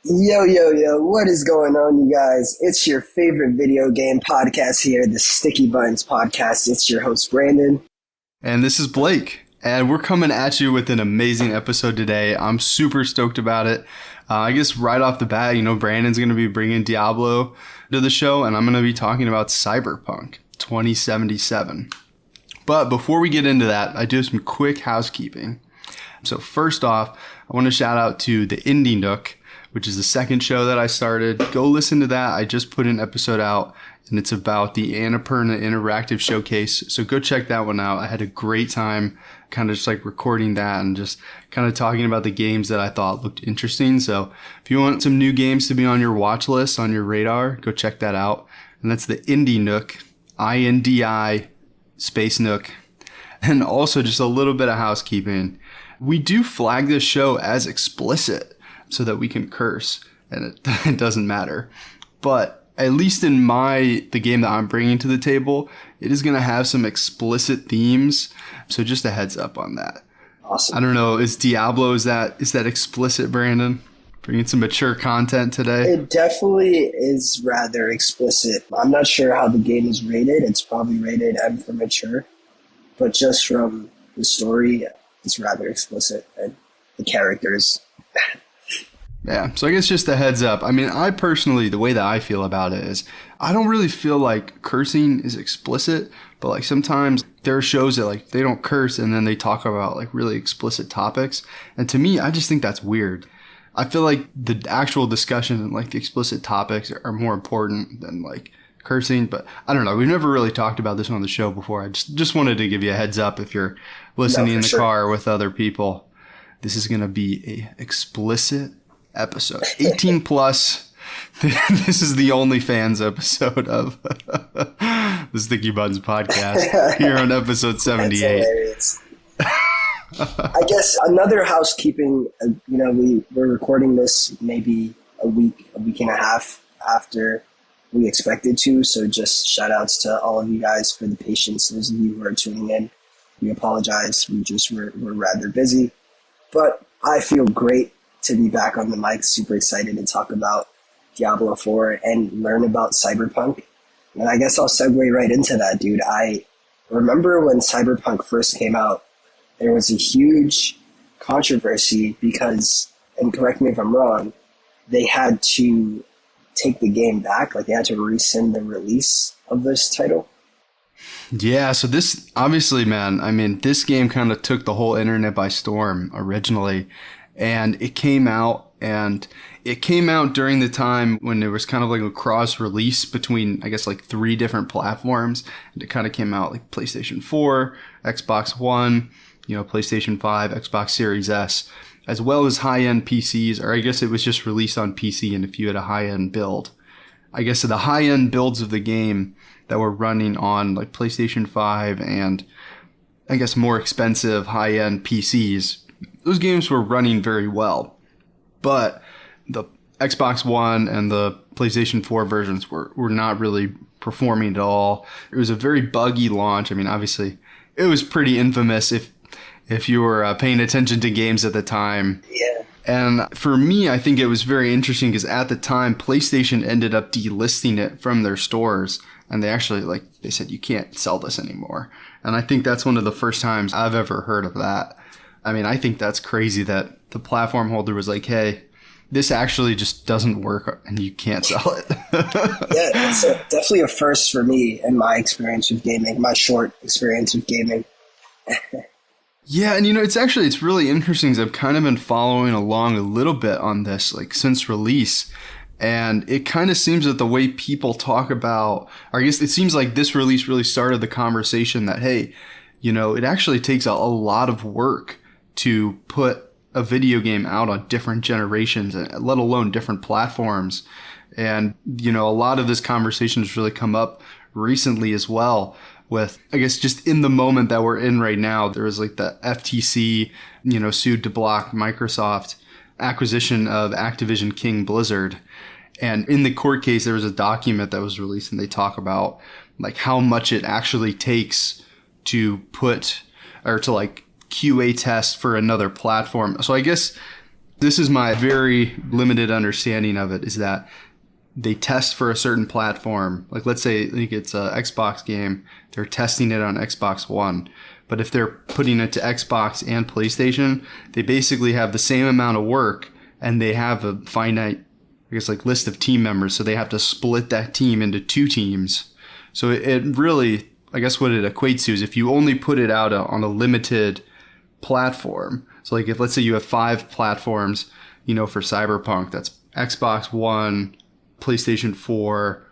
Yo, yo, yo, what is going on, you guys? It's your favorite video game podcast here, the Sticky Buns podcast. It's your host, Brandon. And this is Blake. And we're coming at you with an amazing episode today. I'm super stoked about it. I guess right off the bat, Brandon's going to be bringing Diablo to the show, and I'm going to be talking about Cyberpunk 2077. But before we get into that, I do have some quick housekeeping. So first off, I want to shout out to the Indie Nook, which is the second show that I started. Go listen to that. I just put an episode out, and it's about the Annapurna Interactive Showcase. So go check that one out. I had a great time kind of just like recording that and just kind of talking about the games that I thought looked interesting. So if you want some new games to be on your watch list, on your radar, go check that out. And that's the Indie Nook, INDI space Nook. And also just a little bit of housekeeping. We do flag this show as explicit so that we can curse, and it doesn't matter. But at least in the game that I'm bringing to the table, it is going to have some explicit themes. So just a heads up on that. Awesome. I don't know, is Diablo, is that explicit, Brandon? Bringing some mature content today? It definitely is rather explicit. I'm not sure how the game is rated. It's probably rated M for mature. But just from the story, it's rather explicit. And the characters... Yeah, so I guess just a heads up. I mean, I personally, the way that I feel about it is I don't really feel like cursing is explicit, but like sometimes there are shows that like they don't curse and then they talk about like really explicit topics. And to me, I just think that's weird. I feel like the actual discussion and like the explicit topics are more important than like cursing, but I don't know. We've never really talked about this on the show before. I just wanted to give you a heads up if you're listening in the car with other people. This is going to be a explicit episode 18 plus. This is the OnlyFans episode of the Sticky Buns podcast here on episode 78. I guess another housekeeping, we're recording this maybe a week and a half after we expected to. So just shout outs to all of you guys for the patience. Those of you who are tuning in, we apologize. We're rather busy, but I feel great to be back on the mic. Super excited to talk about Diablo 4 and learn about Cyberpunk. And I guess I'll segue right into that, dude. I remember when Cyberpunk first came out, there was a huge controversy because, and correct me if I'm wrong, they had to take the game back. Like they had to rescind the release of this title. Yeah, so this, obviously, man, I mean, this game kind of took the whole internet by storm originally. And it came out during the time when there was kind of like a cross release between, I guess, like 3 different platforms. And it kind of came out like PlayStation 4, Xbox One, PlayStation 5, Xbox Series S, as well as high-end PCs, or I guess it was just released on PC and if you had a high-end build. I guess the high-end builds of the game that were running on like PlayStation 5 and I guess more expensive high-end PCs, those games were running very well, but the Xbox One and the PlayStation 4 versions were not really performing at all. It was a very buggy launch. I mean, obviously, it was pretty infamous if you were paying attention to games at the time. Yeah. And for me, I think it was very interesting because at the time, PlayStation ended up delisting it from their stores. And they actually, they said, you can't sell this anymore. And I think that's one of the first times I've ever heard of that. I mean, I think that's crazy that the platform holder was like, hey, this actually just doesn't work and you can't sell it. Yeah, it's definitely a first for me in my experience with gaming, my short experience with gaming. Yeah, and it's really interesting because I've kind of been following along a little bit on this, like since release. And it kind of seems that the way people talk about, or I guess it seems like this release really started the conversation that, hey, it actually takes a lot of work to put a video game out on different generations, let alone different platforms. And, a lot of this conversation has really come up recently as well with, I guess, just in the moment that we're in right now. There was like the FTC, sued to block Microsoft acquisition of Activision King Blizzard. And in the court case, there was a document that was released and they talk about like how much it actually takes to put or to like QA test for another platform. So I guess This is my very limited understanding of it, is that they test for a certain platform. Like, let's say like it's an Xbox game, they're testing it on Xbox One. But if they're putting it to Xbox and PlayStation, they basically have the same amount of work, and they have a finite, I guess, like list of team members. So they have to split that team into 2 teams. So it really, I guess what it equates to is if you only put it out on a limited platform. So like if, let's say you have 5 platforms, for Cyberpunk, that's Xbox One, PlayStation 4,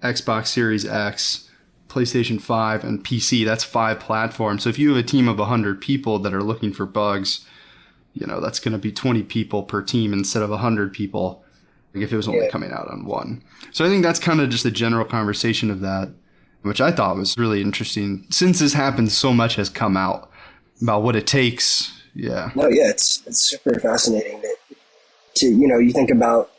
Xbox Series X, PlayStation 5, and PC. That's 5 platforms. So if you have a team of 100 people that are looking for bugs, that's going to be 20 people per team instead of 100 people, like if it was only coming out on one. So I think that's kind of just a general conversation of that, which I thought was really interesting. Since this happens, so much has come out about what it takes. Yeah. No, yeah, it's super fascinating to you think about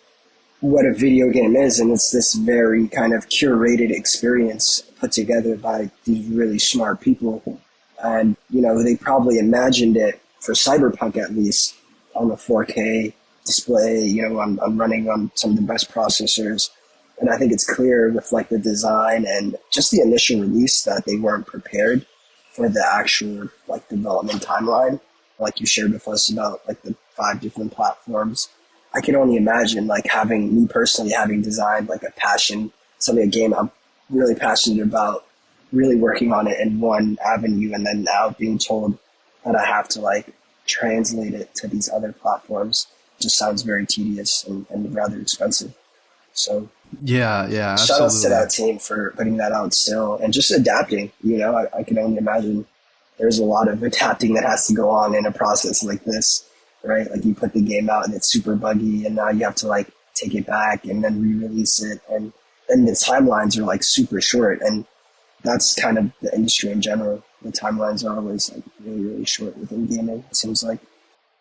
what a video game is, and it's this very kind of curated experience put together by these really smart people. And, they probably imagined it for Cyberpunk, at least, on the 4K display, I'm running on some of the best processors. And I think it's clear with like the design and just the initial release that they weren't prepared for the actual like development timeline, like you shared with us about like the 5 different platforms. I can only imagine like me personally having designed like a game I'm really passionate about, really working on it in one avenue, and then now being told that I have to like translate it to these other platforms just sounds very tedious and rather expensive. So yeah, shout outs to that team for putting that out still and just adapting. I can only imagine there's a lot of adapting that has to go on in a process like this. Right? Like you put the game out and it's super buggy, and now you have to like take it back and then re-release it, and the timelines are like super short, and that's kind of the industry in general. The timelines are always like really, really short within gaming, it seems like.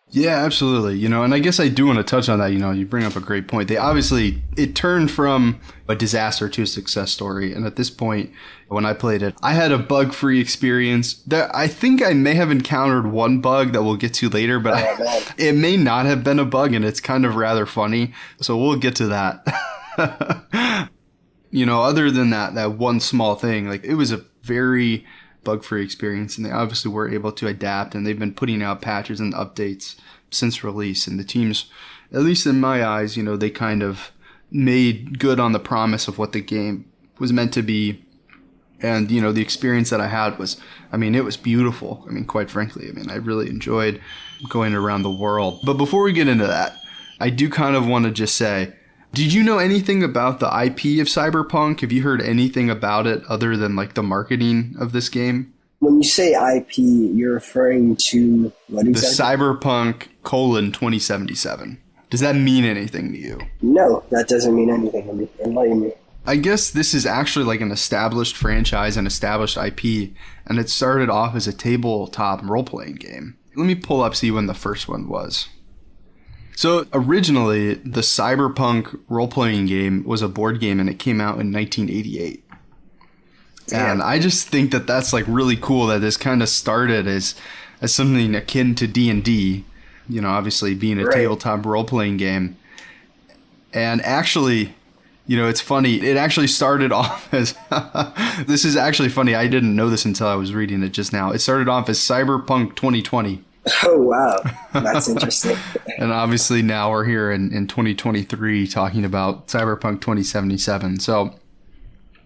Yeah, absolutely. And I guess I do want to touch on that. You bring up a great point. It turned from a disaster to a success story. And at this point, when I played it, I had a bug-free experience. I think I may have encountered one bug that we'll get to later, but it may not have been a bug, and it's kind of rather funny. So we'll get to that. Other than that one small thing, like it was a very bug-free experience, and they obviously were able to adapt, and they've been putting out patches and updates since release, and the teams, at least in my eyes, they kind of made good on the promise of what the game was meant to be. And the experience that I had was, it was beautiful. Quite frankly, I really enjoyed going around the world. But before we get into that, I do kind of want to just say, did you know anything about the IP of Cyberpunk? Have you heard anything about it other than like the marketing of this game? When you say IP, you're referring to what exactly? The Cyberpunk : 2077. Does that mean anything to you? No, that doesn't mean anything to me. Enlighten me. I guess this is actually like an established franchise, an established IP, and it started off as a tabletop role-playing game. Let me pull up, see when the first one was. So originally, the Cyberpunk role-playing game was a board game, and it came out in 1988. And I just think that that's like really cool that this kind of started as something akin to D&D, obviously being a tabletop role-playing game. And actually, it's funny. It actually started off as, this is actually funny. I didn't know this until I was reading it just now. It started off as Cyberpunk 2020. Oh, wow. That's interesting. And obviously now we're here in 2023 talking about Cyberpunk 2077. So,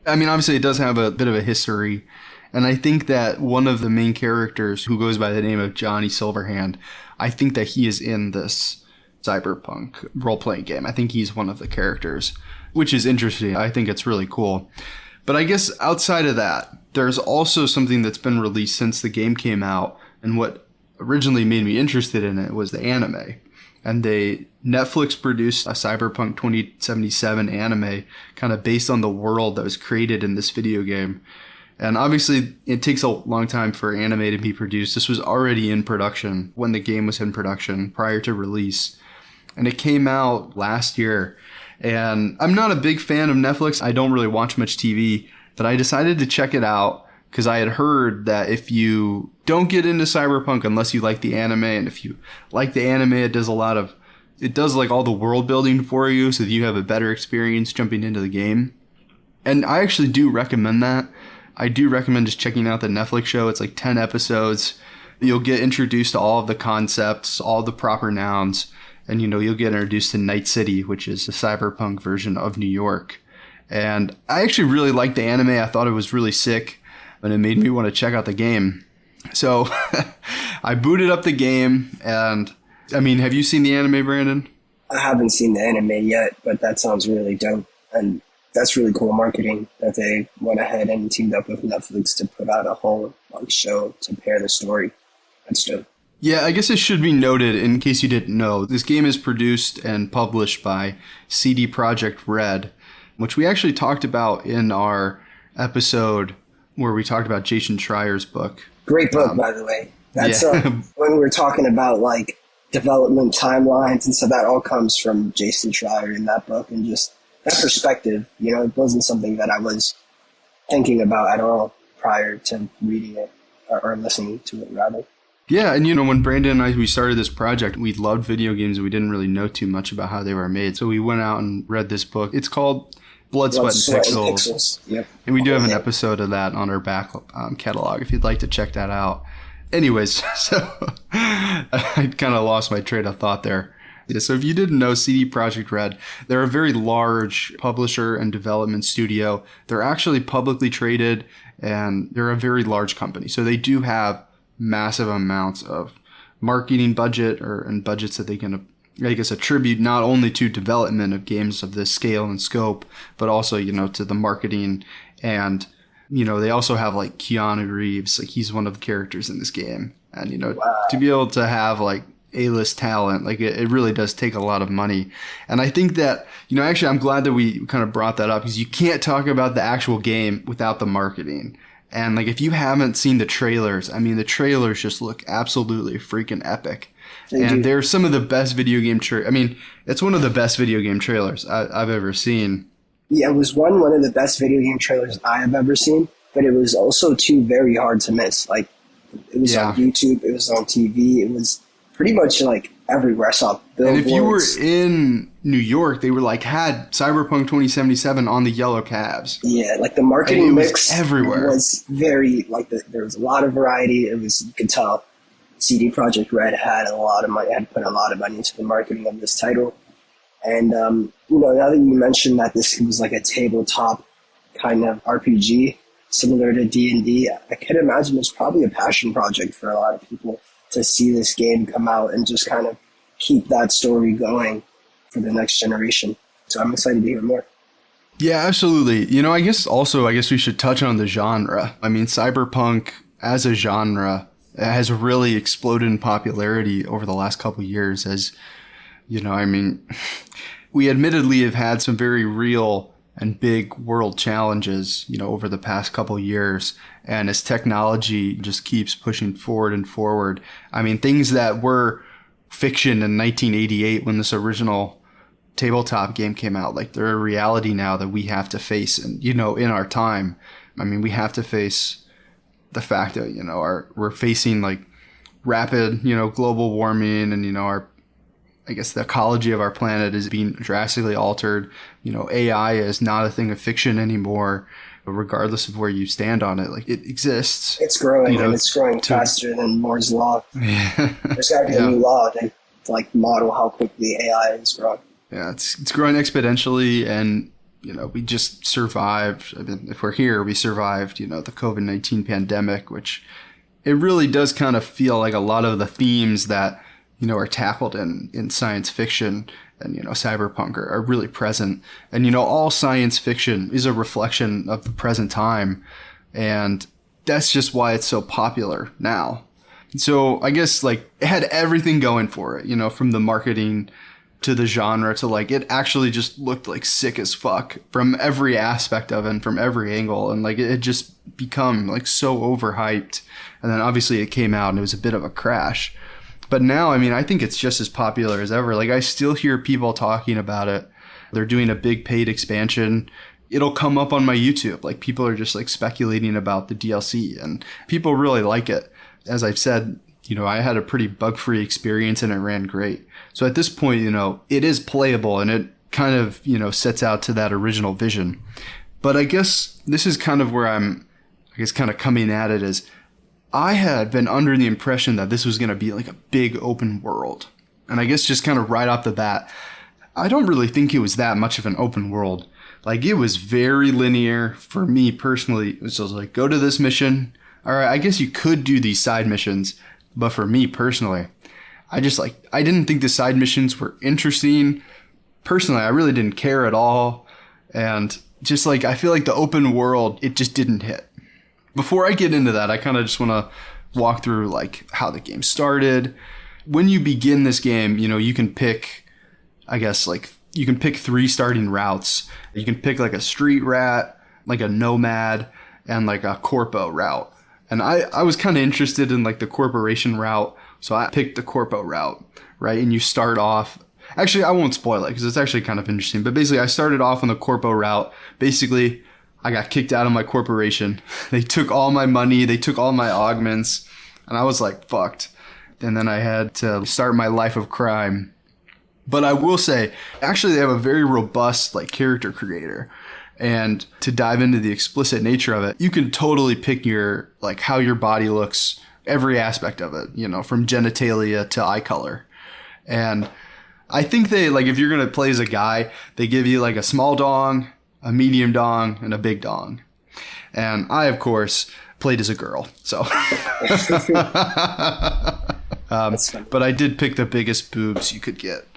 obviously it does have a bit of a history. And I think that one of the main characters, who goes by the name of Johnny Silverhand, I think that he is in this Cyberpunk role-playing game. I think he's one of the characters, which is interesting. I think it's really cool. But I guess outside of that, there's also something that's been released since the game came out, and what originally made me interested in it was the anime. And Netflix produced a Cyberpunk 2077 anime kind of based on the world that was created in this video game. And obviously, it takes a long time for anime to be produced. This was already in production when the game was in production prior to release. And it came out last year. And I'm not a big fan of Netflix. I don't really watch much TV, but I decided to check it out because I had heard that if you don't get into Cyberpunk unless you like the anime, and if you like the anime, it does a lot of it does like all the world building for you so that you have a better experience jumping into the game. And I actually do recommend that. I do recommend just checking out the Netflix show. It's like 10 episodes. You'll get introduced to all of the concepts, all the proper nouns, and you'll get introduced to Night City, which is a cyberpunk version of New York. And I actually really liked the anime. I thought it was really sick, and it made me want to check out the game. So I booted up the game, and I mean, have you seen the anime, Brandon? I haven't seen the anime yet, but that sounds really dope. And that's really cool marketing that they went ahead and teamed up with Netflix to put out a whole show to pair the story. That's dope. Yeah, I guess it should be noted, in case you didn't know, this game is produced and published by CD Projekt Red, which we actually talked about in our episode where we talked about Jason Schreier's book. Great book, by the way. That's yeah. When we're talking about like development timelines and so that all comes from Jason Schreier in that book, and just that perspective, it wasn't something that I was thinking about at all prior to reading it or listening to it rather. Yeah, and when Brandon and we started this project, we loved video games and we didn't really know too much about how they were made. So we went out and read this book. It's called Blood, Sweat, and Pixels. Yep. And we do have an episode of that on our back catalog if you'd like to check that out. Anyways, so I kind of lost my train of thought there. Yeah, so if you didn't know, CD Projekt Red, they're a very large publisher and development studio. They're actually publicly traded, and they're a very large company. So they do have massive amounts of marketing budget and budgets that they can, I guess, attribute not only to development of games of this scale and scope, but also, to the marketing. And, they also have like Keanu Reeves, like he's one of the characters in this game. And, wow. To be able to have like A-list talent, like it really does take a lot of money. And I think that, actually I'm glad that we kind of brought that up, because you can't talk about the actual game without the marketing. And like, if you haven't seen the trailers, I mean, the trailers just look absolutely freaking epic. And they're some of the best video game it's one of the best video game trailers I've ever seen. Yeah, it was one of the best video game trailers I have ever seen, but it was also too very hard to miss. Like, it was on YouTube, it was on TV, it was pretty much like everywhere. I saw billboards. And if you were in New York, they were like had Cyberpunk 2077 on the yellow cabs. Yeah, like the marketing mix everywhere was very like there was a lot of variety. It was, you could tell CD Projekt Red had a lot of money, had put a lot of money into the marketing of this title. And now that you mentioned that this was like a tabletop kind of RPG similar to D&D, I could imagine it's probably a passion project for a lot of people to see this game come out and just kind of keep that story going for the next generation. So I'm excited to hear more. Yeah, absolutely. I guess we should touch on the genre. I mean, cyberpunk as a genre has really exploded in popularity over the last couple of years. As we admittedly have had some very real and big world challenges, over the past couple of years. And as technology just keeps pushing forward and forward, I mean, things that were fiction in 1988 when this original tabletop game came out, like they're a reality now that we have to face. And, in our time, I mean, we have to face the fact that, we're facing like rapid, global warming, and, the ecology of our planet is being drastically altered. AI is not a thing of fiction anymore, regardless of where you stand on it. Like, it exists. It's growing, and it's growing faster than Moore's Law. Yeah. There's got to be a new law to like model how quickly AI is growing. Yeah, it's growing exponentially, and we just survived. I mean, if we're here, we survived. The COVID-19 pandemic, which it really does kind of feel like a lot of the themes that are tackled in science fiction and, cyberpunk are really present. And, all science fiction is a reflection of the present time. And that's just why it's so popular now. And so I guess like it had everything going for it, from the marketing to the genre to like, it actually just looked like sick as fuck from every aspect of it and from every angle. And like, it just become like so overhyped. And then obviously it came out and it was a bit of a crash. But now, I mean, I think it's just as popular as ever. Like, I still hear people talking about it. They're doing a big paid expansion. It'll come up on my YouTube. Like, people are just like speculating about the DLC, and people really like it. As I've said, I had a pretty bug-free experience and it ran great. So at this point, it is playable and it kind of, sets out to that original vision. But I guess this is kind of where I'm, kind of coming at it is I had been under the impression that this was going to be like a big open world. And I guess just kind of right off the bat, I don't really think it was that much of an open world. Like, it was very linear for me personally. It was just like, go to this mission. All right, I guess you could do these side missions. But for me personally, I didn't think the side missions were interesting. Personally, I really didn't care at all. And just like, I feel like the open world, it just didn't hit. Before I get into that, I kind of just want to walk through like how the game started. When you begin this game, you can pick, you can pick 3 starting routes. You can pick like a street rat, like a nomad, and like a corpo route. And I was kind of interested in like the corporation route. So I picked the corpo route, right? And you start off, actually, I won't spoil it because it's actually kind of interesting. But basically, I started off on the corpo route. Basically, I got kicked out of my corporation. They took all my money. They took all my augments. And I was like, fucked. And then I had to start my life of crime. But I will say, actually, they have a very robust like character creator. And to dive into the explicit nature of it, you can totally pick your, like how your body looks, every aspect of it, from genitalia to eye color. And I think they, like, if you're going to play as a guy, they give you like a small dong, a medium dong, and a big dong. And I, of course, played as a girl. So, but I did pick the biggest boobs you could get.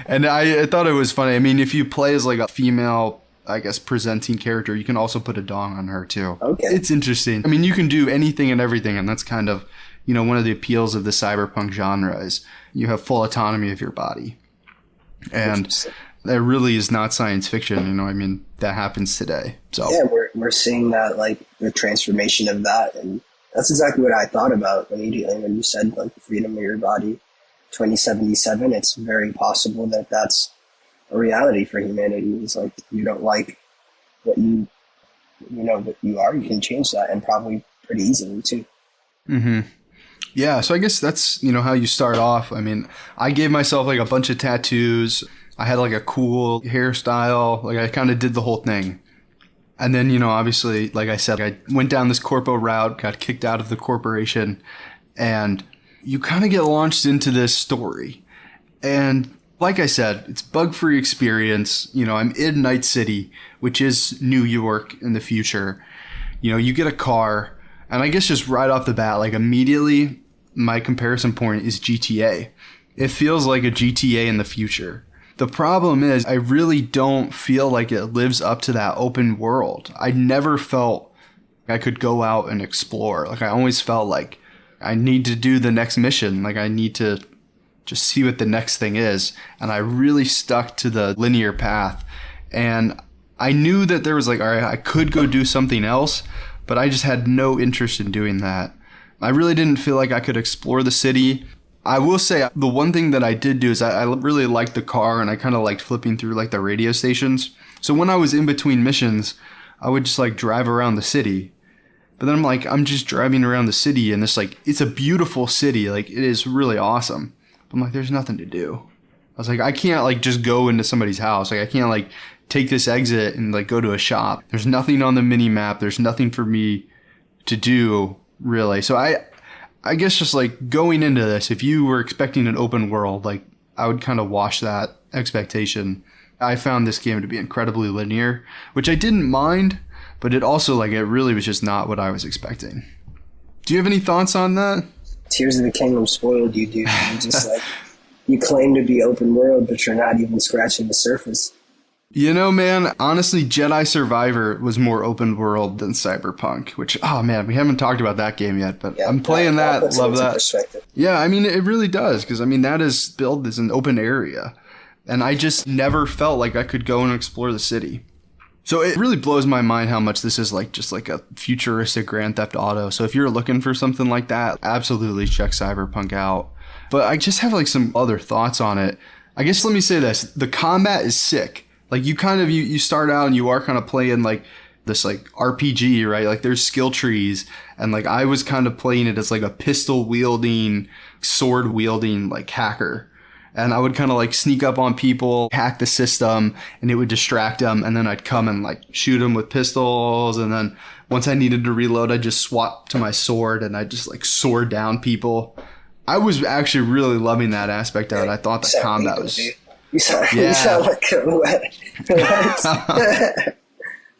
And I thought it was funny. I mean, if you play as like a female, I guess, presenting character, you can also put a dong on her too. Okay. It's interesting. I mean, you can do anything and everything, and that's kind of, one of the appeals of the cyberpunk genre is you have full autonomy of your body. And that really is not science fiction, I mean, that happens today. So yeah, we're seeing that, like, the transformation of that, and that's exactly what I thought about immediately when you said, like, the freedom of your body. 2077, it's very possible that that's a reality for humanity. It's like, you don't like what what you are, you can change that, and probably pretty easily too. Mm-hmm. Yeah, so I guess that's, how you start off. I mean, I gave myself like a bunch of tattoos. I had like a cool hairstyle. Like, I kind of did the whole thing. And then, obviously, like I said, I went down this corpo route, got kicked out of the corporation, and you kind of get launched into this story. And like I said, it's bug-free experience. I'm in Night City, which is New York in the future. You get a car, and I guess just right off the bat, like immediately, my comparison point is GTA. It feels like a GTA in the future. The problem is I really don't feel like it lives up to that open world. I never felt I could go out and explore. Like, I always felt like I need to do the next mission. Like, I need to just see what the next thing is. And I really stuck to the linear path. And I knew that there was like, all right, I could go do something else, but I just had no interest in doing that. I really didn't feel like I could explore the city. I will say the one thing that I did do is I really liked the car, and I kind of liked flipping through like the radio stations. So when I was in between missions, I would just like drive around the city. But then I'm just driving around the city, and it's a beautiful city. Like, it is really awesome. I'm like, there's nothing to do. I was like, I can't like just go into somebody's house. Like, I can't like take this exit and like go to a shop. There's nothing on the mini map. There's nothing for me to do, really. So I guess just like going into this, if you were expecting an open world, like, I would kind of wash that expectation. I found this game to be incredibly linear, which I didn't mind. But it also, like, it really was just not what I was expecting. Do you have any thoughts on that? Tears of the Kingdom spoiled you, dude. You just, like, you claim to be open world, but you're not even scratching the surface. Man, honestly, Jedi Survivor was more open world than Cyberpunk, which, oh man, we haven't talked about that game yet, but yeah, I'm playing that, love that. Yeah, I mean, it really does, because, I mean, that is billed as an open area. And I just never felt like I could go and explore the city. So it really blows my mind how much this is like just like a futuristic Grand Theft Auto. So if you're looking for something like that, absolutely check Cyberpunk out. But I just have like some other thoughts on it. I guess let me say this. The combat is sick. Like, you start out and you are kind of playing like this like RPG, right? Like there's skill trees, and like I was kind of playing it as like a pistol wielding, sword wielding like hacker. And I would kind of like sneak up on people, hack the system, and it would distract them. And then I'd come and like shoot them with pistols. And then once I needed to reload, I'd just swap to my sword and I'd just like sword down people. I was actually really loving that aspect of it. I thought the combat was... You sound like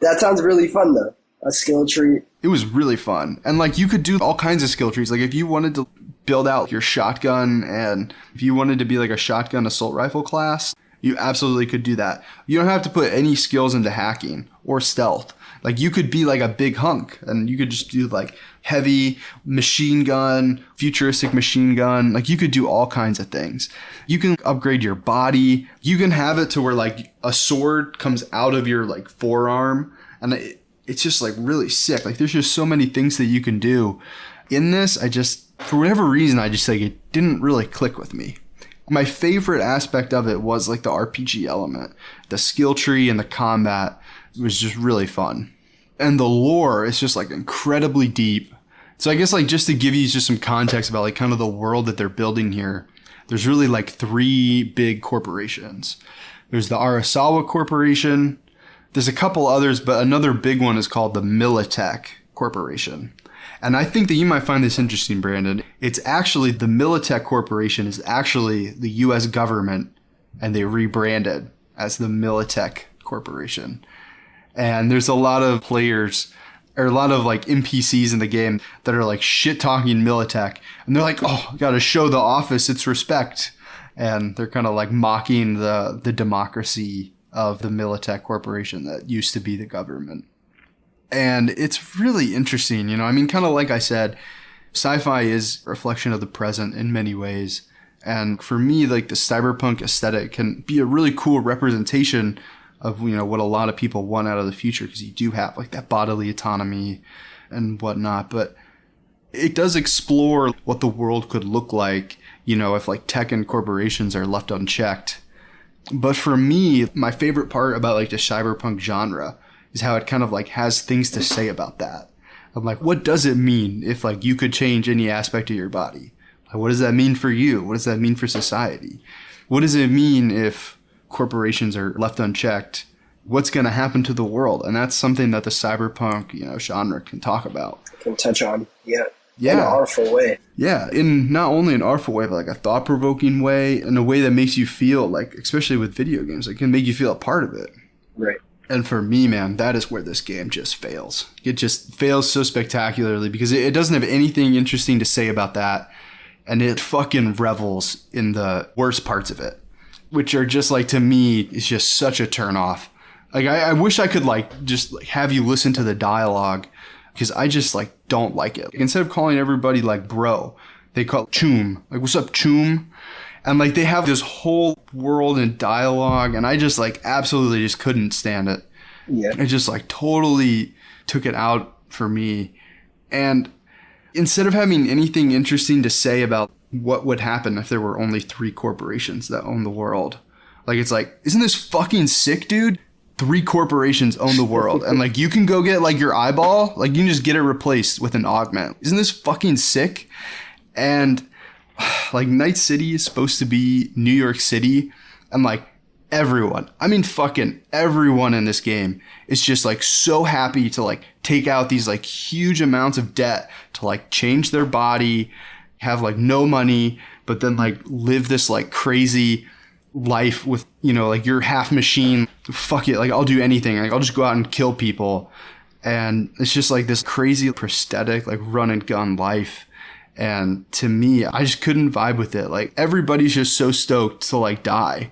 that sounds really fun though. A skill tree. It was really fun. And like you could do all kinds of skill trees. Like if you wanted to build out your shotgun, and if you wanted to be like a shotgun assault rifle class, you absolutely could do that. You don't have to put any skills into hacking or stealth. Like you could be like a big hunk and you could just do like heavy machine gun, futuristic machine gun. Like you could do all kinds of things. You can upgrade your body. You can have it to where like a sword comes out of your like forearm, and it's just like really sick. Like there's just so many things that you can do in this. For whatever reason, I just like it didn't really click with me. My favorite aspect of it was like the RPG element. The skill tree and the combat was just really fun. And the lore is just like incredibly deep. So I guess like just to give you just some context about like kind of the world that they're building here, there's really like 3 big corporations. There's the Arasawa Corporation. There's a couple others, but another big one is called the Militech Corporation. And I think that you might find this interesting, Brandon. It's actually the Militech Corporation is actually the U.S. government, and they rebranded as the Militech Corporation. And there's a lot of players, or a lot of like NPCs in the game that are like shit-talking Militech. And they're like, oh, gotta show the office its respect. And they're kind of like mocking the democracy of the Militech Corporation that used to be the government. And it's really interesting, you know, I mean, kind of like I said, sci-fi is a reflection of the present in many ways. And for me, like the cyberpunk aesthetic can be a really cool representation of, you know, what a lot of people want out of the future, because you do have like that bodily autonomy and whatnot. But it does explore what the world could look like, you know, if like tech and corporations are left unchecked. But for me, my favorite part about like the cyberpunk genre is how it kind of like has things to say about that. I'm like, what does it mean if like you could change any aspect of your body? Like, what does that mean for you? What does that mean for society? What does it mean if corporations are left unchecked? What's going to happen to the world? And that's something that the cyberpunk, you know, genre can talk about. Can touch on, yeah. In an artful way. Yeah, in not only an artful way, but like a thought-provoking way, in a way that makes you feel like, especially with video games, it can make you feel a part of it. Right. And for me, man, that is where this game just fails. It just fails so spectacularly because it doesn't have anything interesting to say about that. And it fucking revels in the worst parts of it, which are just like, to me, is just such a turnoff. Like, I wish I could like just like have you listen to the dialogue, because I just like don't like it. Like, instead of calling everybody like bro, they call it choom. Like, what's up, choom? And like they have this whole world and dialogue, and I just like absolutely just couldn't stand it. Yeah. It just like totally took it out for me. And instead of having anything interesting to say about what would happen if there were only 3 corporations that own the world, like it's like, isn't this fucking sick, dude? 3 corporations own the world, and like you can go get like your eyeball, like you can just get it replaced with an augment. Isn't this fucking sick? And like Night City is supposed to be New York City, and like everyone, I mean fucking everyone in this game is just like so happy to like take out these like huge amounts of debt to like change their body, have like no money, but then like live this like crazy life with, you know, like you're half machine, fuck it, like I'll do anything, like I'll just go out and kill people. And it's just like this crazy prosthetic like run and gun life. And to me, I just couldn't vibe with it. Like everybody's just so stoked to like die.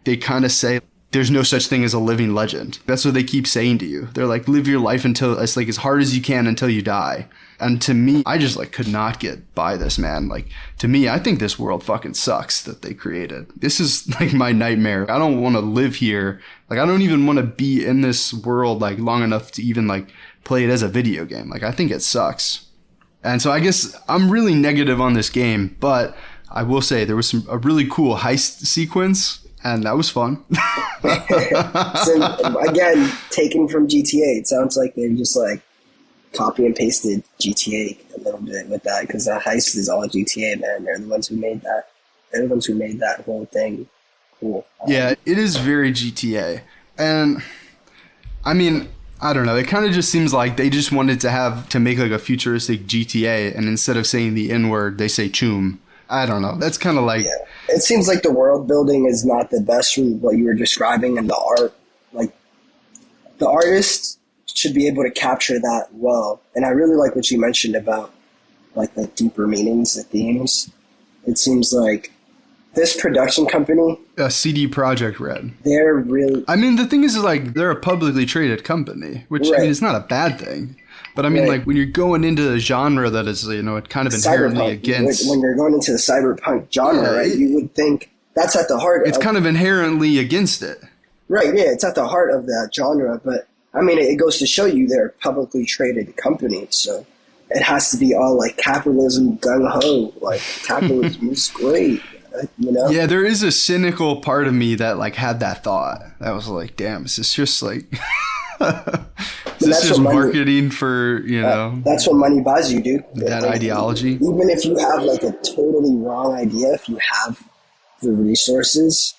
They kind of say there's no such thing as a living legend. That's what they keep saying to you. They're like, live your life until it's like as hard as you can until you die. And to me, I just like could not get by this, man. Like to me, I think this world fucking sucks that they created. This is like my nightmare. I don't want to live here. Like I don't even want to be in this world like long enough to even like play it as a video game. Like I think it sucks. And so I guess I'm really negative on this game, but I will say there was a really cool heist sequence and that was fun. So again, taken from GTA, it sounds like they just like copy and pasted GTA a little bit with that, because the heist is all GTA, man. They're the ones who made that. They're the ones who made that whole thing cool. Yeah, it is very GTA. And I mean, I don't know. It kind of just seems like they just wanted to make like a futuristic GTA, and instead of saying the N word, they say choom. I don't know. That's kind of like... Yeah. It seems like the world building is not the best from what you were describing, and the art, like, the artist should be able to capture that well. And I really like what you mentioned about, like, the deeper meanings, the themes. It seems like this production company... CD Projekt Red. They're really... I mean, the thing is like, they're a publicly traded company, which, right. I mean, it's not a bad thing. But I mean, right. like, when you're going into a genre that is, you know, it kind of inherently cyberpunk. against... When you're going into the cyberpunk genre, Yeah, right, you would think that's at the heart It's of... kind of inherently against it. Right, yeah, it's at the heart of that genre, but, I mean, it goes to show you they're a publicly traded company, so it has to be all, like, capitalism gung-ho, like, capitalism is great, you know? Yeah, there is a cynical part of me that, like, had that thought. That was like, damn, is this just, like... is this just marketing for, you know... That's what money buys you, dude. That like, ideology. Even if you have, like, a totally wrong idea, if you have the resources,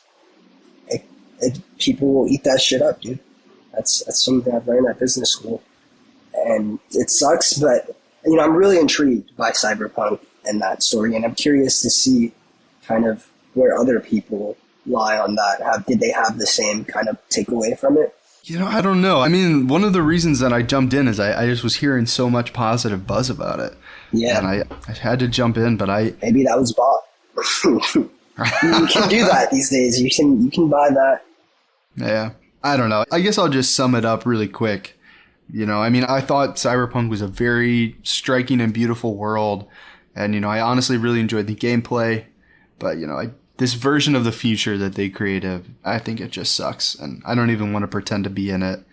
people will eat that shit up, dude. That's something I've learned at business school. And it sucks, but, you know, I'm really intrigued by Cyberpunk and that story, and I'm curious to see kind of where other people lie on that. Did they have the same kind of takeaway from it? You know, I don't know. I mean, one of the reasons that I jumped in is I just was hearing so much positive buzz about it. Yeah. And I had to jump in, but maybe that was bought. You can do that these days. You can buy that. Yeah. I don't know. I guess I'll just sum it up really quick. You know, I mean, I thought Cyberpunk was a very striking and beautiful world. And, you know, I honestly really enjoyed the gameplay. But, you know, this version of the future that they created, I think it just sucks. And I don't even want to pretend to be in it.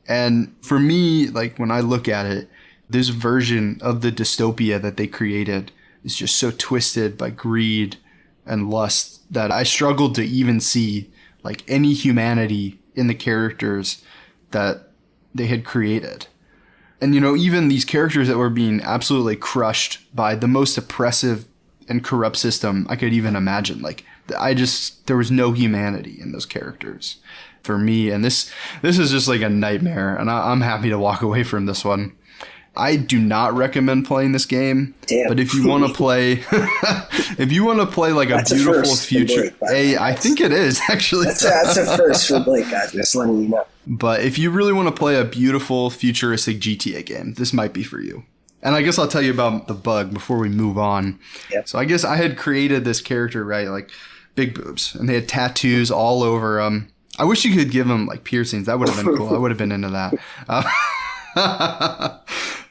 And for me, like, when I look at it, this version of the dystopia that they created is just so twisted by greed and lust that I struggled to even see, like, any humanity in the characters that they had created. And, you know, even these characters that were being absolutely crushed by the most oppressive and corrupt system I could even imagine. Like, there was no humanity in those characters for me. And this is just like a nightmare. And I'm happy to walk away from this one. I do not recommend playing this game. Damn. But if you want to play, like that's a beautiful future, Blake, I think it is actually. That's a first for Blake, guys. Just letting you know. But if you really want to play a beautiful futuristic GTA game, this might be for you. And I guess I'll tell you about the bug before we move on. Yep. So I guess I had created this character, right? Like big boobs, and they had tattoos all over them. I wish you could give them like piercings. That would have been cool. I would have been into that.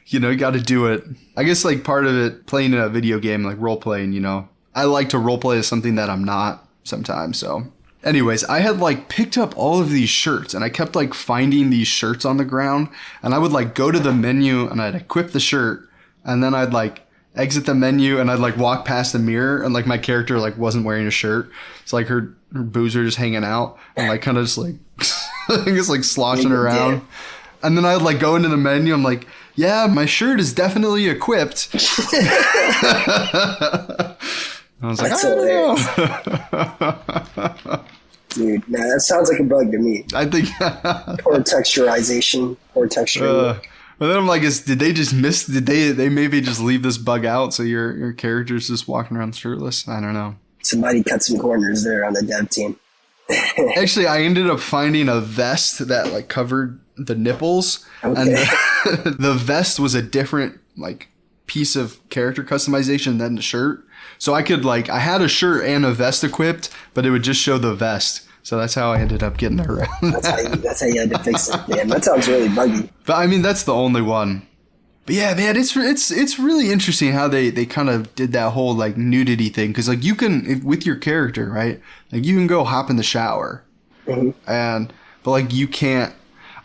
You know, you got to do it. I guess like part of it, playing a video game, like role playing, you know, I like to role play as something that I'm not sometimes. So anyways, I had like picked up all of these shirts and I kept like finding these shirts on the ground, and I would like go to the menu and I'd equip the shirt, and then I'd like exit the menu and I'd like walk past the mirror, and like my character like wasn't wearing a shirt. It's like her boobs are just hanging out and like kind of just like, I guess like sloshing around. And then I'd like go into the menu. I'm like, yeah, my shirt is definitely equipped. I was like, That's I don't know. Dude, nah, that sounds like a bug to me. I think poor texturization, poor texturing. But then I'm like, did they just miss? Did they maybe just leave this bug out so your character's just walking around shirtless? I don't know. Somebody cut some corners there on the dev team. Actually, I ended up finding a vest that like covered the nipples, okay. And the vest was a different like piece of character customization than the shirt. So I could like, I had a shirt and a vest equipped, but it would just show the vest. So that's how I ended up getting around. That's how you had to fix it. Damn, that sounds really buggy. But I mean, that's the only one. But yeah, man, it's really interesting how they kind of did that whole like nudity thing. Cause like you can, with your character, right? Like you can go hop in the shower, but like you can't,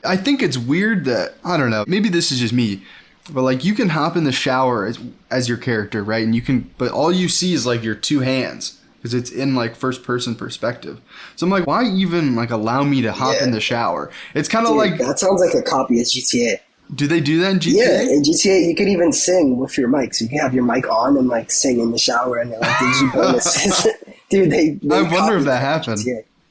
I think it's weird that, I don't know, maybe this is just me, but like you can hop in the shower as your character, right? And you can, but all you see is like your two hands. because it's in like first person perspective. So I'm like, why even like allow me to hop in the shower? It's kind of like, that sounds like a copy of GTA. do they do that in GTA? Yeah, in GTA you could even sing with your mic, so you can have your mic on and like sing in the shower, and it like gives you bonuses. Dude, they I wonder if that happened.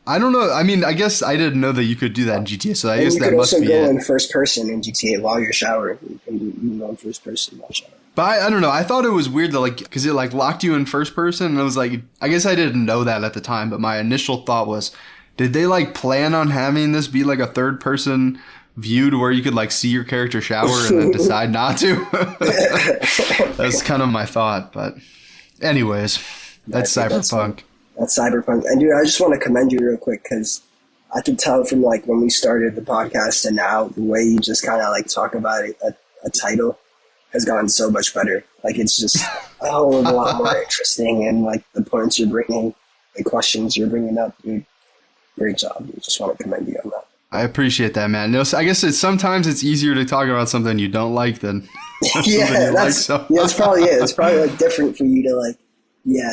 I don't know. I mean, I guess I didn't know that you could do that in GTA, so I guess that must be it. You could also go in first person in GTA while you're showering. You can go in first person while showering. But I don't know. I thought it was weird that like, because it like locked you in first person, and I was like, I guess I didn't know that at the time, but my initial thought was, did they like plan on having this be like a third person view to where you could like see your character shower and then decide not to? That's kind of my thought, but anyways, that's Cyberpunk. That's Cyberpunk. And dude, I just want to commend you real quick, because I can tell from like when we started the podcast and now the way you just kind of like talk about it, a title has gotten so much better. Like it's just a whole lot more interesting, and like the points you're bringing, the questions you're bringing up, dude. Great job. Dude. Just want to commend you on that. I appreciate that, man. No, I guess sometimes it's easier to talk about something you don't like than something you like. So. Yeah, that's probably it. It's probably like different for you to like,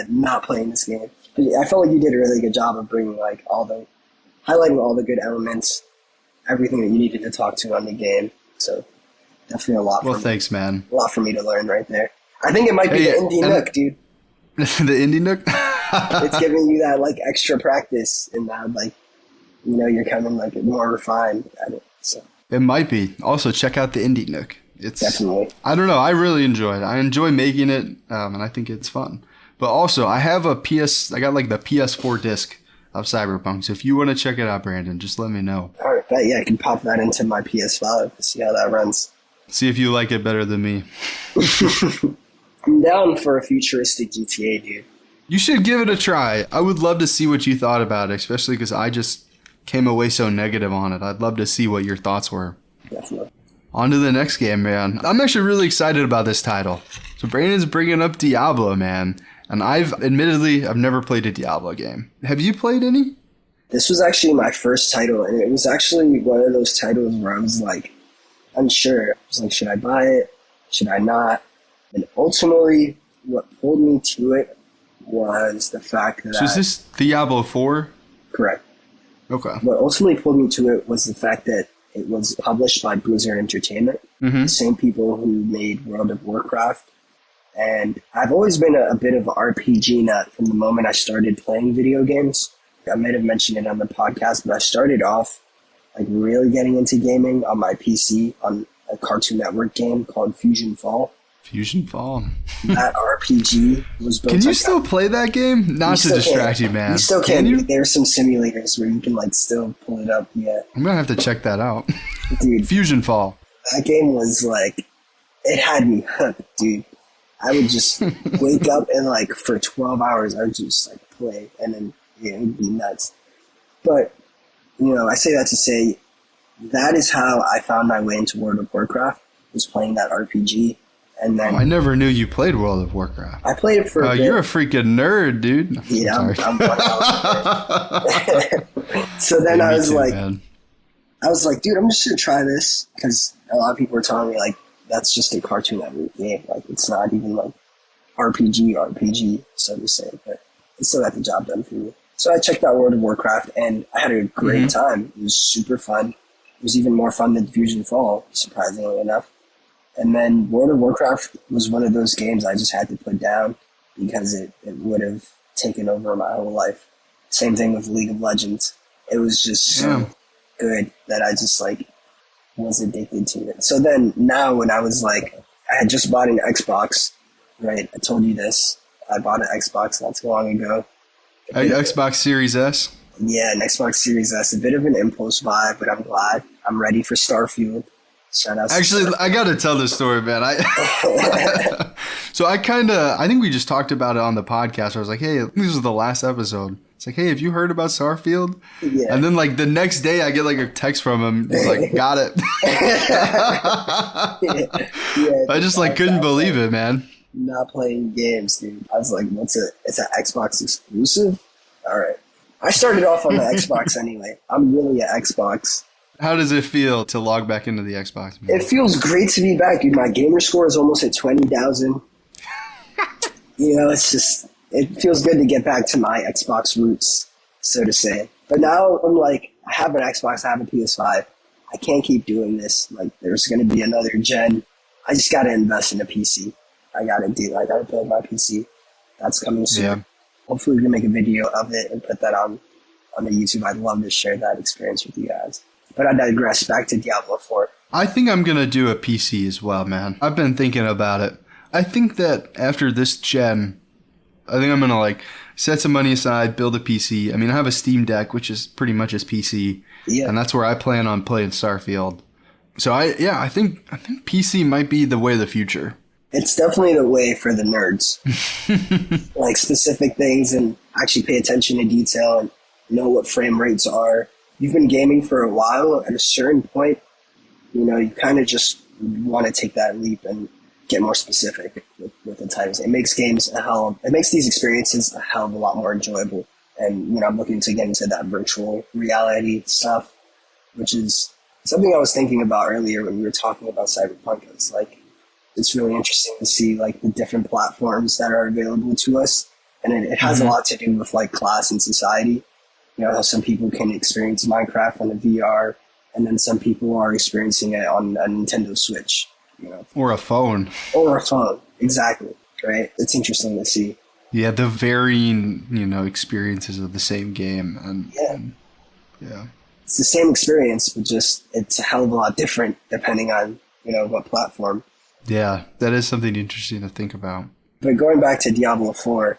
not playing this game. But I felt like you did a really good job of bringing like highlighting all the good elements, everything that you needed to talk to on the game. So definitely a lot. Well, thanks, man. A lot for me to learn right there. I think it might be the indie nook, dude. The indie nook. It's giving you that like extra practice, and now like, you're coming like more refined at it. So it might be. Also, check out the indie nook. It's definitely. I don't know. I really enjoy it. I enjoy making it, and I think it's fun. But also, I have I got like the PS4 disc of Cyberpunk. So if you want to check it out, Brandon, just let me know. All right, I can pop that into my PS5 to see how that runs. See if you like it better than me. I'm down for a futuristic GTA, dude. You should give it a try. I would love to see what you thought about it, especially because I just came away so negative on it. I'd love to see what your thoughts were. Definitely. On to the next game, man. I'm actually really excited about this title. So Brandon's bringing up Diablo, man. And I've never played a Diablo game. Have you played any? This was actually my first title, and it was actually one of those titles where I was like unsure. I was like, should I buy it? Should I not? And ultimately, what pulled me to it was the fact that... So is this Diablo 4? Correct. Okay. What ultimately pulled me to it was the fact that it was published by Blizzard Entertainment, the same people who made World of Warcraft. And I've always been a bit of an RPG nut from the moment I started playing video games. I might have mentioned it on the podcast, but I started off like really getting into gaming on my PC on a Cartoon Network game called Fusion Fall. Fusion Fall. That RPG was built. Can you still play that game? Not to distract you, man. You still can. You? There's some simulators where you can like still pull it up. Yeah. I'm gonna have to check that out. Dude. Fusion Fall. That game was like, it had me hooked, dude. I would just wake up and like for 12 hours I would just like play, and then it would be nuts. But I say that to say that is how I found my way into World of Warcraft, was playing that RPG. And then I never knew you played World of Warcraft. I played it for a bit. You're a freaking nerd, dude. Yeah, I'm 1 hour. So then I was like, dude, I'm just gonna try this, because a lot of people were telling me like that's just a Cartoon Network game. Like it's not even like RPG, so to say, but it still got the job done for me. So I checked out World of Warcraft, and I had a great time. It was super fun. It was even more fun than Fusion Fall, surprisingly enough. And then World of Warcraft was one of those games I just had to put down because it would have taken over my whole life. Same thing with League of Legends. It was just so good that I just like was addicted to it. So then now when I was like, I had just bought an Xbox, right? I told you this. I bought an Xbox not too long ago. Xbox Series S? Yeah, an Xbox Series S. A bit of an impulse buy, but I'm glad. I'm ready for Starfield. Shout out. Actually, I got to tell this story, man. So I think we just talked about it on the podcast. I was like, hey, this was the last episode. It's like, hey, have you heard about Starfield? Yeah. And then like the next day I get like a text from him. He's like, got it. I just like couldn't believe it, man. Not playing games, dude. I was like, it's an Xbox exclusive? All right. I started off on the Xbox anyway. I'm really an Xbox. How does it feel to log back into the Xbox? Man? It feels great to be back, dude. My gamer score is almost at 20,000. It's just, it feels good to get back to my Xbox roots, so to say. But now I'm like, I have an Xbox, I have a PS5. I can't keep doing this. Like, there's going to be another gen. I just got to invest in a PC. I got to build my PC. That's coming soon. Yeah. Hopefully we can make a video of it and put that on the YouTube. I'd love to share that experience with you guys. But I digress. Back to Diablo 4. I think I'm going to do a PC as well, man. I've been thinking about it. I think that after this gen, I think I'm going to like set some money aside, build a PC. I mean, I have a Steam Deck, which is pretty much as PC. Yeah. And that's where I plan on playing Starfield. So I think PC might be the way of the future. It's definitely the way for the nerds. Like specific things and actually pay attention to detail and know what frame rates are. You've been gaming for a while. At a certain point, you kind of just want to take that leap and get more specific with the titles. It makes these experiences a hell of a lot more enjoyable. And, I'm looking to get into that virtual reality stuff, which is something I was thinking about earlier when we were talking about Cyberpunk. It's like, it's really interesting to see like the different platforms that are available to us. And it has a lot to do with like class and society. How some people can experience Minecraft on a VR, and then some people are experiencing it on a Nintendo Switch. Or a phone. Or a phone, exactly, right? It's interesting to see. Yeah, the varying, experiences of the same game. And yeah. It's the same experience, but just it's a hell of a lot different depending on, what platform. Yeah, that is something interesting to think about. But going back to Diablo 4,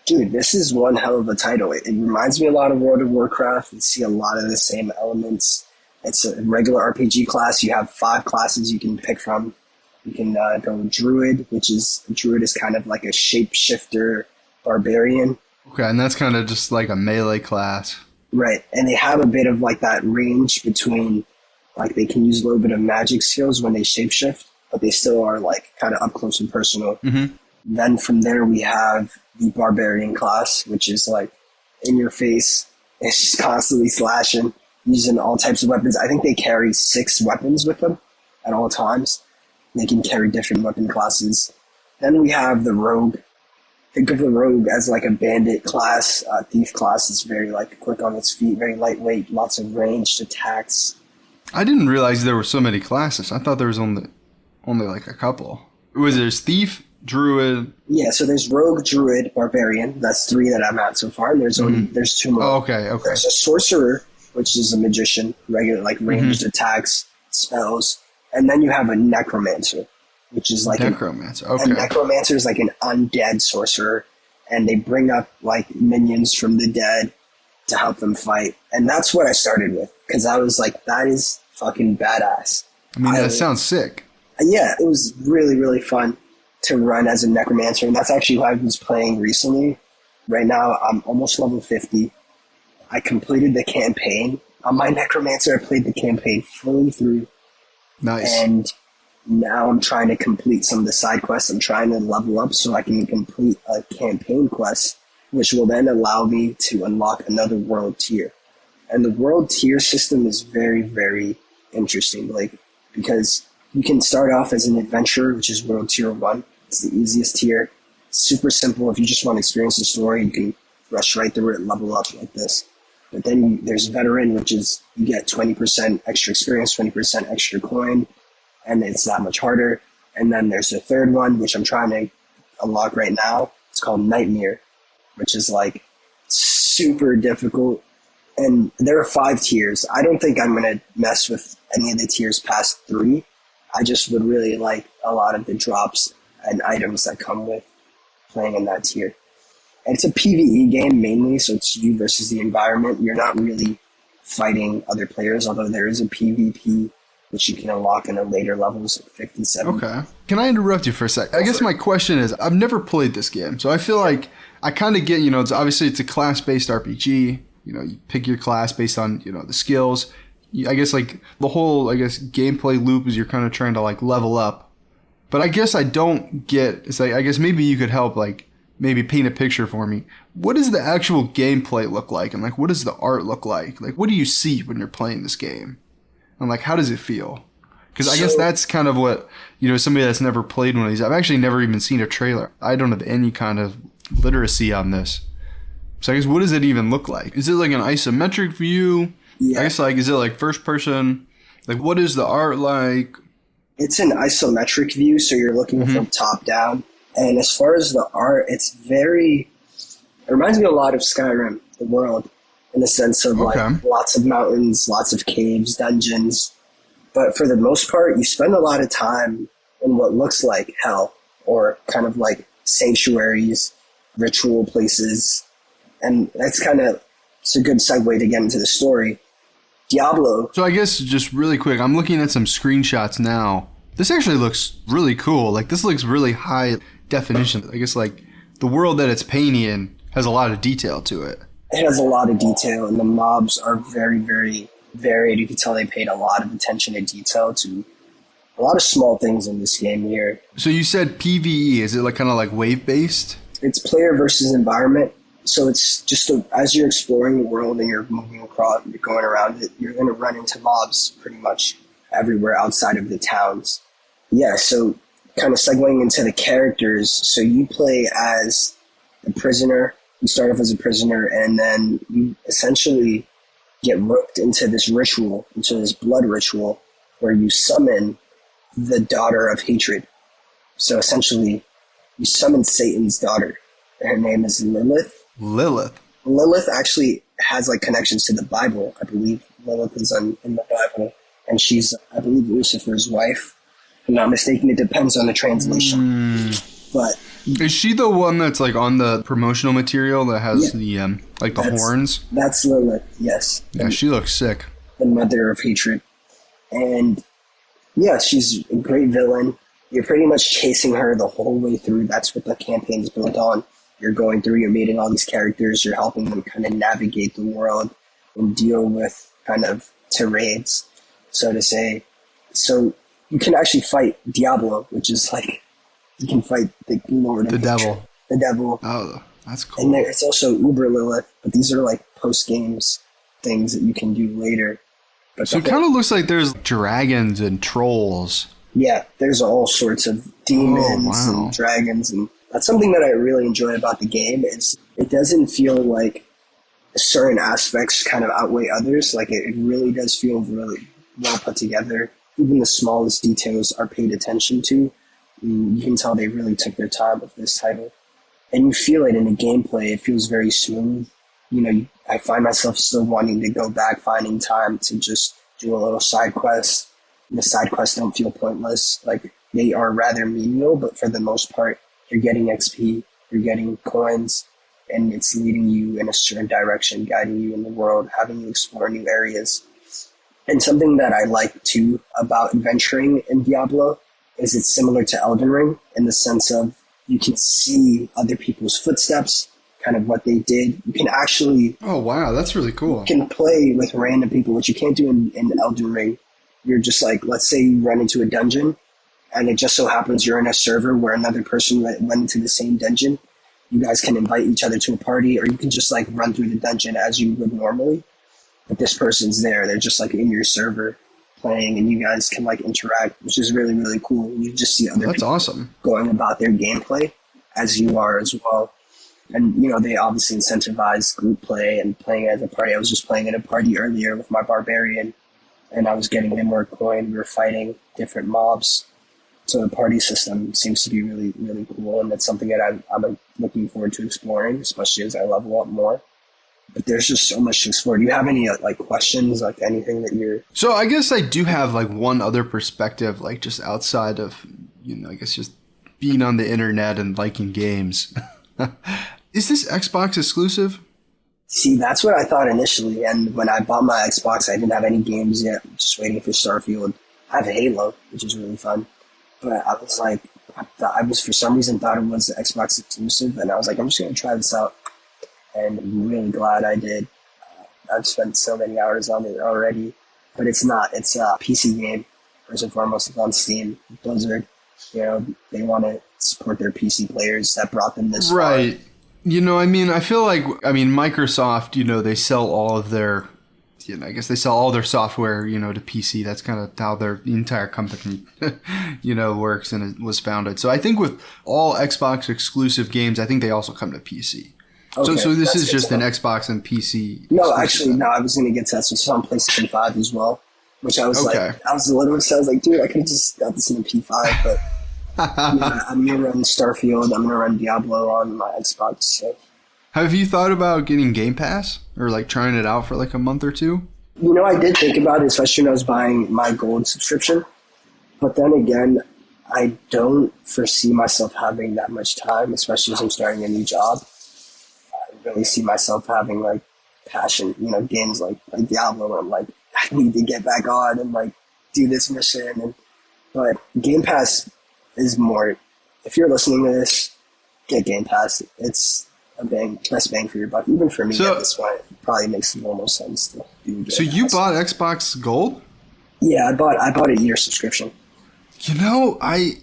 dude, this is one hell of a title. It reminds me a lot of World of Warcraft. You see a lot of the same elements. It's a regular RPG class. You have 5 classes you can pick from. You can go Druid, Druid is kind of like a shapeshifter barbarian. Okay, and that's kind of just like a melee class. Right, and they have a bit of like that range between, like they can use a little bit of magic skills when they shapeshift, but they still are like kind of up close and personal. Mm-hmm. Then from there we have the barbarian class, which is like in your face. It's just constantly slashing, using all types of weapons. I think they carry 6 weapons with them at all times. They can carry different weapon classes. Then we have the rogue. Think of the rogue as like a bandit class. Thief class is very like quick on its feet, very lightweight, lots of ranged attacks. I didn't realize there were so many classes. I thought there was only like a couple. There's thief, druid. Yeah, so there's rogue, druid, barbarian. That's 3 that I'm at so far. And there's 2 more. Oh, okay. There's a sorcerer, which is a magician, regular like ranged attacks, spells, and then you have a necromancer, which is like necromancer. A necromancer is like an undead sorcerer, and they bring up like minions from the dead to help them fight. And that's what I started with, because I was like, that is fucking badass. I mean, that sounds sick. Yeah, it was really, really fun to run as a necromancer, and that's actually who I was playing recently. Right now, I'm almost level 50. I completed the campaign. On my necromancer, I played the campaign fully through. Nice. And now I'm trying to complete some of the side quests. I'm trying to level up so I can complete a campaign quest, which will then allow me to unlock another world tier. And the world tier system is very, very interesting, because you can start off as an adventurer, which is world tier 1. It's the easiest tier. Super simple. If you just want to experience the story, you can rush right through it and level up like this. But then there's veteran, which is you get 20% extra experience, 20% extra coin, and it's that much harder. And then there's the third one, which I'm trying to unlock right now. It's called Nightmare, which is like super difficult. And there are 5 tiers. I don't think I'm going to mess with any of the tiers past 3. I just would really like a lot of the drops and items that come with playing in that tier. And it's a PvE game mainly, so it's you versus the environment. You're not really fighting other players, although there is a PvP, which you can unlock in the later levels at 57. Okay. Can I interrupt you for a sec? I guess my question is, I've never played this game, so I feel like I kind of get, it's obviously it's a class-based RPG. You pick your class based on, the skills. I guess like the whole, gameplay loop is you're kind of trying to like level up. But I guess I don't get, it's like, I guess maybe you could help maybe paint a picture for me. What does the actual gameplay look like? And what does the art look like? What do you see when you're playing this game? And how does it feel? Because I guess that's kind of what, somebody that's never played one of these, I've actually never even seen a trailer. I don't have any kind of literacy on this. So I guess, what does it even look like? Is it like an isometric view? Yeah. I guess, like, is it like first person? Like, what is the art like? It's an isometric view, so you're looking from top down. And as far as the art, it reminds me a lot of Skyrim, the world, in the sense of like lots of mountains, lots of caves, dungeons. But for the most part, you spend a lot of time in what looks like hell, or kind of like sanctuaries, ritual places. And it's a good segue to get into the story. Diablo. So I guess just really quick, I'm looking at some screenshots now. This actually looks really cool. Like, this looks really high definition. I guess, like, the world that it's painting in has a lot of detail to it. It has a lot of detail, and the mobs are very, very varied. You can tell they paid a lot of attention to detail to a lot of small things in this game here. So you said PvE. Is it like kind of like wave-based? It's player versus environment. So it's just as you're exploring the world and you're moving across, you're going around it, you're going to run into mobs pretty much everywhere outside of the towns. Yeah, so kind of segueing into the characters. So you play as a prisoner. You start off as a prisoner, and then you essentially get roped into this ritual, into this blood ritual, where you summon the daughter of hatred. So essentially, you summon Satan's daughter. Her name is Lilith. Lilith actually has like connections to the Bible. I believe Lilith is in the Bible, and she's, I believe, Lucifer's wife. If I'm not mistaken, it depends on the translation. But is she the one that's like on the promotional material that has the like the horns? That's Lilith, yes. Yeah, she looks sick. The mother of hatred, and yeah, she's a great villain. You're pretty much chasing her the whole way through. That's what the campaign is built on. You're going through, you're meeting all these characters, you're helping them kind of navigate the world and deal with kind of terrains, so to say. So you can actually fight Diablo, which is like, you can fight the Lord of the devil. The devil. Oh, that's cool. And it's also Uber Lilith, but these are like post-games things that you can do later. But so it kind of looks like there's dragons and trolls. Yeah, there's all sorts of demons and dragons, and that's something that I really enjoy about the game is it doesn't feel like certain aspects kind of outweigh others. Like it really does feel really well put together. Even the smallest details are paid attention to. You can tell they really took their time with this title. And you feel it in the gameplay. It feels very smooth. You know, I find myself still wanting to go back, finding time to just do a little side quest. And the side quests don't feel pointless. Like, they are rather menial, but for the most part, you're getting XP, you're getting coins, and it's leading you in a certain direction, guiding you in the world, having you explore new areas. And something that I like, too, about adventuring in Diablo is it's similar to Elden Ring in the sense of you can see other people's footsteps, kind of what they did. You can actually... Oh, wow, that's really cool. You can play with random people, which you can't do in Elden Ring. You're just like, let's say you run into a dungeon, and it just so happens you're in a server where another person went into the same dungeon. You guys can invite each other to a party, or you can just like run through the dungeon as you would normally. But this person's there. They're just like in your server playing, and you guys can like interact, which is really, really cool. You just see other people awesome. Going about their gameplay as you are as well. And, you know, they obviously incentivize group play and playing as a party. I was just playing at a party earlier with my barbarian, and I was getting him more coin. We were fighting different mobs. So the party system seems to be really, really cool, and that's something that I'm looking forward to exploring, especially as I level up more. But there's just so much to explore. Do you have any like questions, like anything that you're... So I guess I do have like one other perspective, like just outside of, you know, I guess just being on the internet and liking games. Is this Xbox exclusive? See, that's what I thought initially. And when I bought my Xbox, I didn't have any games yet. I'm just waiting for Starfield. I have Halo, which is really fun. But I was like, I was for some reason thought it was Xbox exclusive. And I was like, I'm just going to try this out. And I'm really glad I did. I've spent so many hours on it already. But it's not. It's a PC game. First and foremost, it's on Steam. Blizzard, you know, they want to support their PC players that brought them this far. Right. You know, I mean, I feel like, Microsoft, you know, they sell all of their, I guess they sell all their software, to PC. That's kind of how their entire company, works and it was founded. So I think with all Xbox exclusive games, I think they also come to PC. Okay, so this is just an Xbox and PC. No, actually, no. I was going to get to that. So it's on PlayStation 5 as well, which I was I was a little upset. I was like, dude, I could have just got this in a P5, but I'm going to run Starfield. I'm going to run Diablo on my Xbox. So. Have you thought about getting Game Pass or like trying it out for like a month or two? I did think about it, especially when I was buying my gold subscription. But then again, I don't foresee myself having that much time, especially as I'm starting a new job. I really see myself having like passion, games like Diablo where I'm like, I need to get back on and like do this mission. But Game Pass is more, if you're listening to this, get Game Pass. It's best bang for your buck. Even for me at this point, it probably makes a little more sense to do Game Pass. So you bought Xbox Gold? Yeah, I bought a year subscription. Let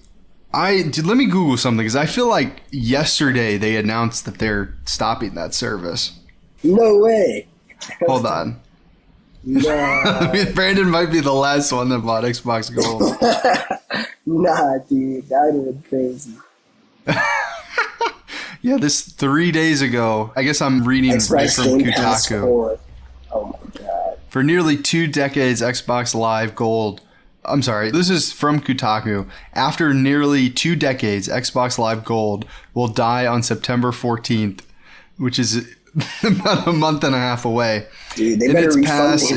me Google something because I feel like yesterday they announced that they're stopping that service. No way. Hold on. Nah. Brandon might be the last one that bought Xbox Gold. Nah, dude, that would have been crazy. Yeah, this 3 days ago. I guess I'm reading right from Kotaku. Oh my god. For nearly 2 decades, Xbox Live Gold. I'm sorry, this is from Kotaku. After nearly 2 decades, Xbox Live Gold will die on September 14th, which is about a month and a half away. Dude, they better refund me.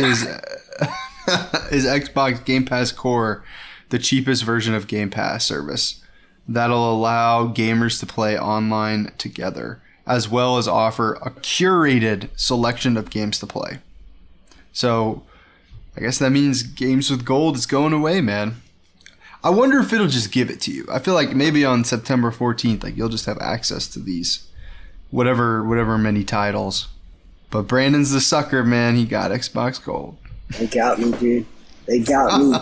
is Xbox Game Pass Core, the cheapest version of Game Pass service that'll allow gamers to play online together, as well as offer a curated selection of games to play. So I guess that means games with gold is going away, man. I wonder if it'll just give it to you. I feel like maybe on September 14th, like you'll just have access to these whatever many titles. But Brandon's the sucker, man. He got Xbox Gold. They got me, dude. They got me.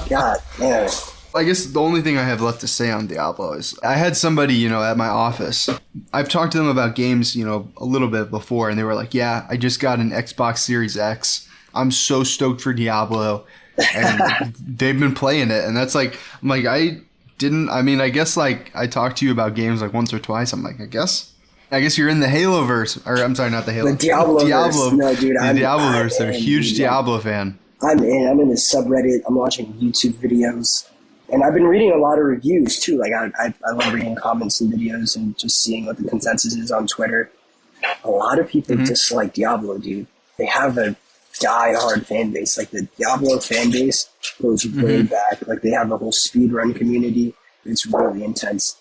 God damn it. I guess the only thing I have left to say on Diablo is I had somebody, at my office. I've talked to them about games, a little bit before, and they were like, yeah, I just got an Xbox Series X. I'm so stoked for Diablo. And they've been playing it. And that's like, I'm like, I guess like I talked to you about games like once or twice. I'm like, I guess you're in the Haloverse. Or I'm sorry, not the Halo. The Diabloverse. No, dude. The Diabloverse. I'm a huge Diablo fan. I'm in the subreddit. I'm watching YouTube videos. And I've been reading a lot of reviews too. Like I love reading comments and videos and just seeing what the consensus is on Twitter. A lot of people dislike Diablo, dude. They have a die-hard fan base. Like the Diablo fan base goes way back. Like they have a whole speedrun community. It's really intense.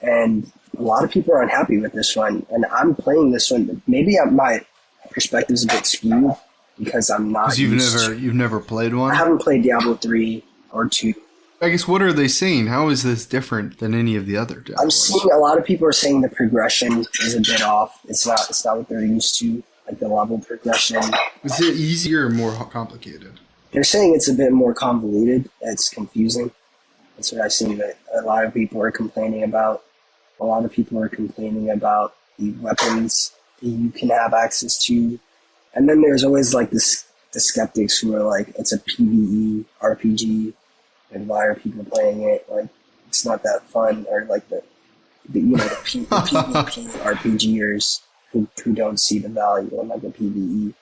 And a lot of people are unhappy with this one. And I'm playing this one, but maybe my perspective's a bit skewed because I'm not. Because you've never played one? I haven't played Diablo 3 or 2. I guess what are they saying? How is this different than any of the other Diablos? I'm seeing a lot of people are saying the progression is a bit off. It's not what they're used to, like the level progression. Is it easier or more complicated? They're saying it's a bit more convoluted. It's confusing. That's what I've seen that a lot of people are complaining about. A lot of people are complaining about the weapons that you can have access to. And then there's always like the skeptics who are like, it's a PvE RPG. And why are people playing it? Like, it's not that fun. Or like the PvP RPGers who don't see the value in like a PvE.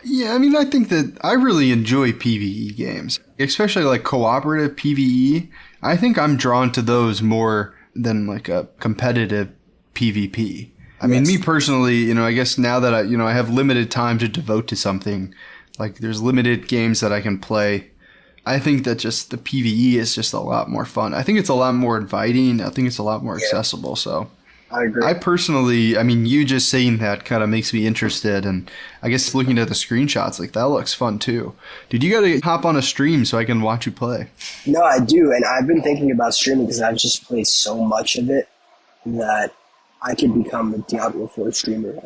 Yeah, I mean, I think that I really enjoy PvE games, especially like cooperative PvE. I think I'm drawn to those more than like a competitive PvP. I mean, me personally, I guess now that I have limited time to devote to something, like there's limited games that I can play. I think that just the PvE is just a lot more fun. I think it's a lot more inviting. I think it's a lot more accessible. So I agree. I personally, you just saying that kind of makes me interested. And I guess looking at the screenshots, like that looks fun too. Dude, you got to hop on a stream so I can watch you play. No, I do. And I've been thinking about streaming because I've just played so much of it that I could become a Diablo IV streamer.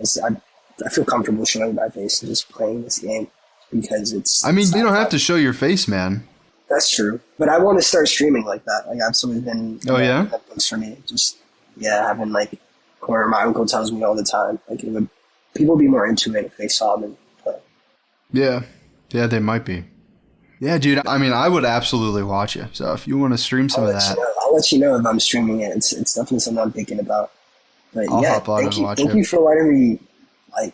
I feel comfortable showing my face and just playing this game. Because you don't have to show your face, man. That's true. But I want to start streaming like that. Like, I've always been... That books for me. Just, having, like, or my uncle tells me all the time. Like, people would be more into it if they saw me play. Yeah. Yeah, they might be. Yeah, dude. I mean, I would absolutely watch it. So if you want to stream some of that, I'll let you know if I'm streaming it. It's definitely something I'm thinking about. But I'll yeah, hop on and watch thank it. you for letting me like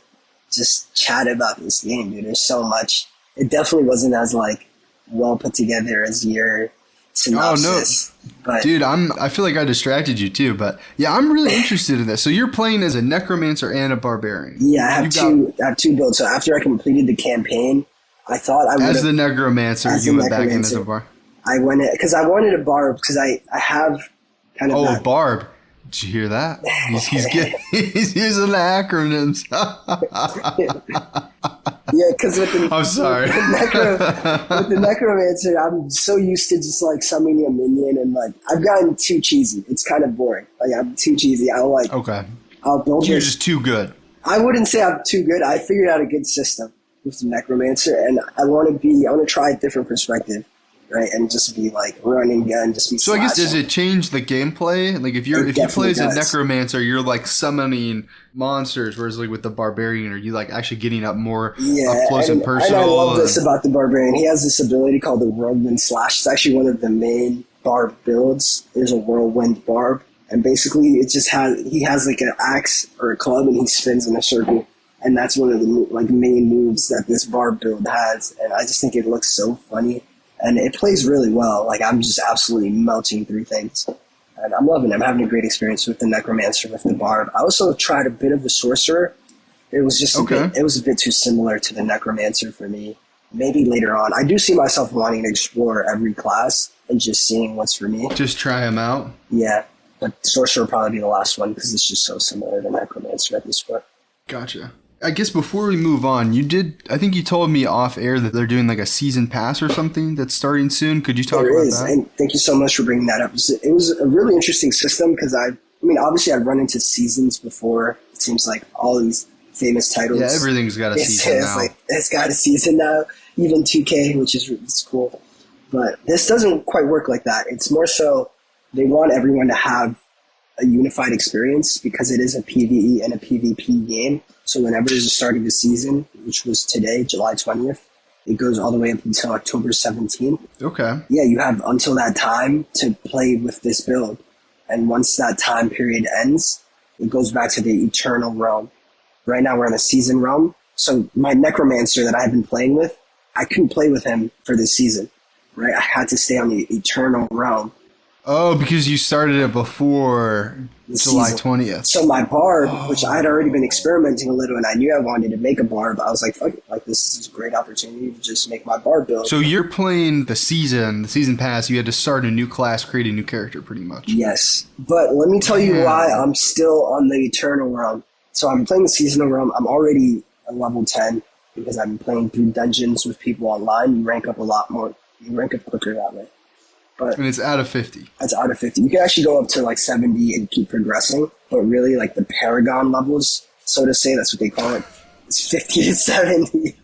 just chat about this game, dude. There's so much. It definitely wasn't as like well put together as your synopsis. Oh no, but dude, I feel like I distracted you too, but yeah, I'm really interested in this. So you're playing as a necromancer and a barbarian. yeah, I have two builds. So after I completed the campaign, I thought I would as the necromancer. You went back in as a barb. I went in because I wanted a barb because I have kind of a barb. Did you hear that? He's using the acronyms. Yeah, because with the I'm sorry. With the necromancer, I'm so used to just like summoning a minion, and like I've gotten too cheesy. It's kind of boring. Like I'm too cheesy. I'll build. You're just too good. I wouldn't say I'm too good. I figured out a good system with the necromancer, and I want to try a different perspective. Right, and just be like run and gun, just be. So I guess does it change the gameplay? Like if you play as a necromancer, you're like summoning monsters, whereas like with the barbarian, are you like actually getting up more up close and personal? And I love this about the barbarian. He has this ability called the whirlwind slash. It's actually one of the main barb builds. There's a whirlwind barb, and basically he has like an axe or a club, and he spins in a circle, and that's one of the like main moves that this barb build has. And I just think it looks so funny. And it plays really well. Like, I'm just absolutely melting through things. And I'm loving it. I'm having a great experience with the necromancer, with the barb. I also tried a bit of the sorcerer. It was just a bit too similar to the necromancer for me. Maybe later on. I do see myself wanting to explore every class and just seeing what's for me. Just try them out? Yeah. But sorcerer will probably be the last one because it's just so similar to necromancer at this point. Gotcha. I guess before we move on, I think you told me off air that they're doing like a season pass or something that's starting soon. Could you talk about that? And thank you so much for bringing that up. It was a really interesting system because obviously I've run into seasons before. It seems like all these famous titles. Yeah, everything's got a season now. It's got a season now. Even 2K, which is cool. But this doesn't quite work like that. It's more so they want everyone to have a unified experience because it is a PvE and a PvP game. So whenever there's a start of the season, which was today, July 20th, it goes all the way up until October 17th. Okay. Yeah, you have until that time to play with this build. And once that time period ends, it goes back to the Eternal Realm. Right now we're in the Season Realm. So my Necromancer that I've been playing with, I couldn't play with him for this season. Right? I had to stay on the Eternal Realm. Oh, because you started it before July 20th. So my barb, which I had already been experimenting a little, and I knew I wanted to make a barb, I was like, fuck it, like this is a great opportunity to just make my barb build. So you're playing the season pass, you had to start a new class, create a new character pretty much. Yes. But let me tell you why I'm still on the Eternal Realm. So I'm playing the Seasonal Realm. I'm already a level 10 because I've been playing through dungeons with people online. You rank up a lot more. You rank up quicker that way. And it's out of 50. It's out of 50. You can actually go up to like 70 and keep progressing. But really, like the Paragon levels, so to say, that's what they call it. It's 50 to 70.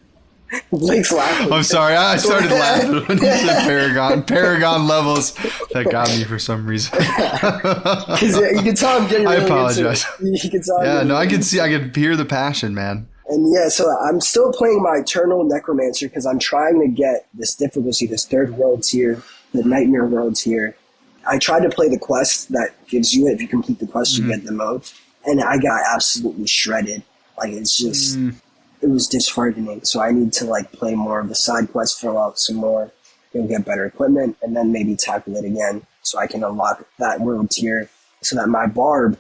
Blake's laughing. I'm sorry. I started laughing when you said Paragon. Paragon levels. That got me for some reason. Because you can tell I'm getting really I apologize. You can tell. Yeah, no, I can hear the passion, man. And yeah, so I'm still playing my Eternal Necromancer because I'm trying to get this difficulty, this third world tier, the Nightmare world tier. I tried to play the quest that gives you it. If you complete the quest, you get the mode. And I got absolutely shredded. Like, it's just, it was disheartening. So I need to, like, play more of the side quests, fill out some more, get better equipment, and then maybe tackle it again so I can unlock that world tier so that my barb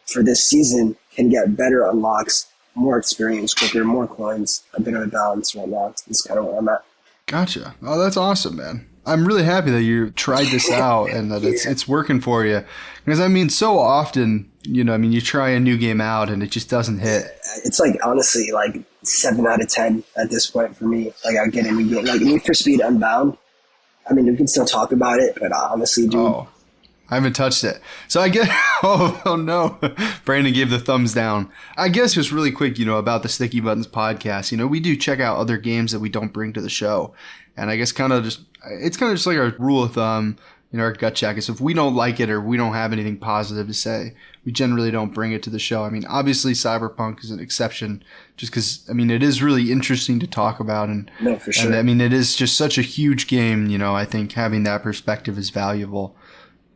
for this season can get better unlocks, more experience quicker, more coins, a bit of a balance right now. That's kind of where I'm at. Gotcha. Oh, that's awesome, man. I'm really happy that you tried this out and that it's working for you. Because, I mean, so often, you try a new game out and it just doesn't hit. It's like, honestly, like 7 out of 10 at this point for me. Like, I get a new game. Like, Need for Speed Unbound. I mean, we can still talk about it, but honestly, dude. Oh, I haven't touched it. So I guess, oh no, Brandon gave the thumbs down. I guess just really quick, about the Sticky Buttons podcast, we do check out other games that we don't bring to the show. And I guess it's kind of just like a rule of thumb. our gut check is if we don't like it or we don't have anything positive to say, we generally don't bring it to the show. I mean, obviously Cyberpunk is an exception just because, I mean, it is really interesting to talk about. And, No, for sure. and I mean, it is just such a huge game, I think having that perspective is valuable.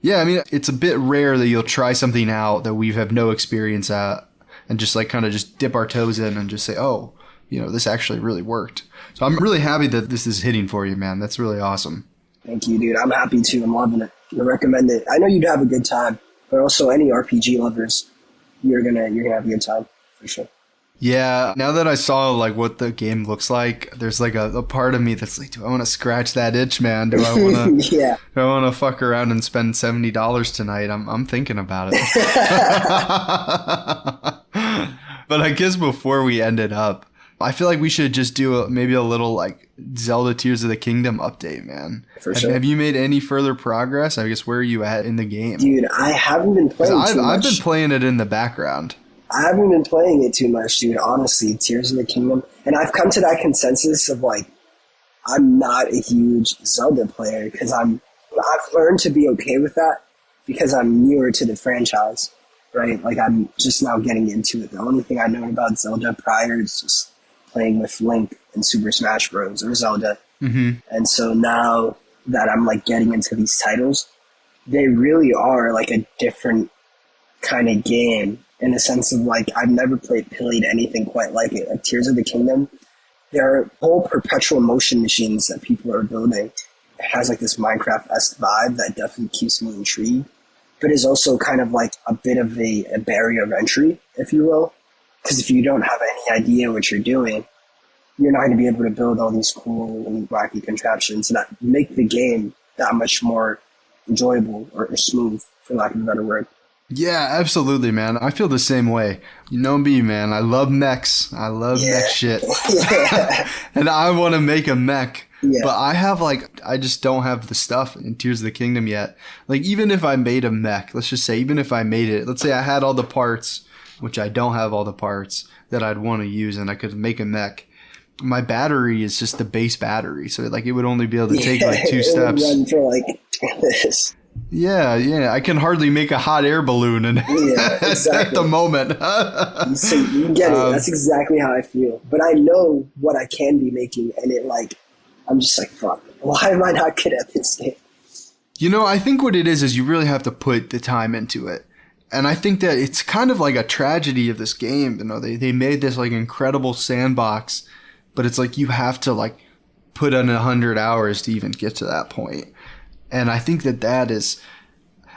Yeah, I mean, it's a bit rare that you'll try something out that we have no experience at and just like kind of just dip our toes in and just say, oh, this actually really worked. So I'm really happy that this is hitting for you, man. That's really awesome. Thank you, dude. I'm happy too. I'm loving it. I recommend it. I know you'd have a good time, but also any RPG lovers, you're gonna have a good time for sure. Yeah, now that I saw like what the game looks like, there's like a part of me that's like, do I want to scratch that itch, man? Do I want to? Yeah. Do I want to fuck around and spend $70 tonight? I'm thinking about it. But I guess before we end it up, I feel like we should just do maybe a little like Zelda Tears of the Kingdom update, man. For sure. Have you made any further progress? I guess where are you at in the game? Dude, I haven't been playing too much. I've been playing it in the background. I haven't been playing it too much, dude, honestly, Tears of the Kingdom. And I've come to that consensus of like, I'm not a huge Zelda player because I've learned to be okay with that because I'm newer to the franchise, right? Like I'm just now getting into it. The only thing I know about Zelda prior is just playing with Link in Super Smash Bros. Or Zelda. Mm-hmm. And so now that I'm like getting into these titles, they really are like a different kind of game in a sense of like I've never played anything quite like it. Like Tears of the Kingdom, there are whole perpetual motion machines that people are building. It has like this Minecraft-esque vibe that definitely keeps me intrigued, but is also kind of like a bit of a barrier of entry, if you will. Because if you don't have any idea what you're doing, you're not going to be able to build all these cool and wacky contraptions that make the game that much more enjoyable or smooth, for lack of a better word. Yeah, absolutely, man. I feel the same way. You know me, man. I love mechs. I love mech shit. Yeah. And I want to make a mech. Yeah. But I just don't have the stuff in Tears of the Kingdom yet. Like, even if I made a mech, let's just say, even if I made it, let's say I had all the parts, which I don't have all the parts that I'd want to use, and I could make a mech. My battery is just the base battery. So, like, it would only be able to take, like, 2 steps. It would run for, like, this. Yeah. I can hardly make a hot air balloon exactly. at the moment. So you get it. That's exactly how I feel. But I know what I can be making, and I'm just like, fuck. Why am I not good at this game? I think what it is you really have to put the time into it. And I think that it's kind of like a tragedy of this game. They made this like incredible sandbox, but it's like you have to like put in 100 hours to even get to that point. And I think that is,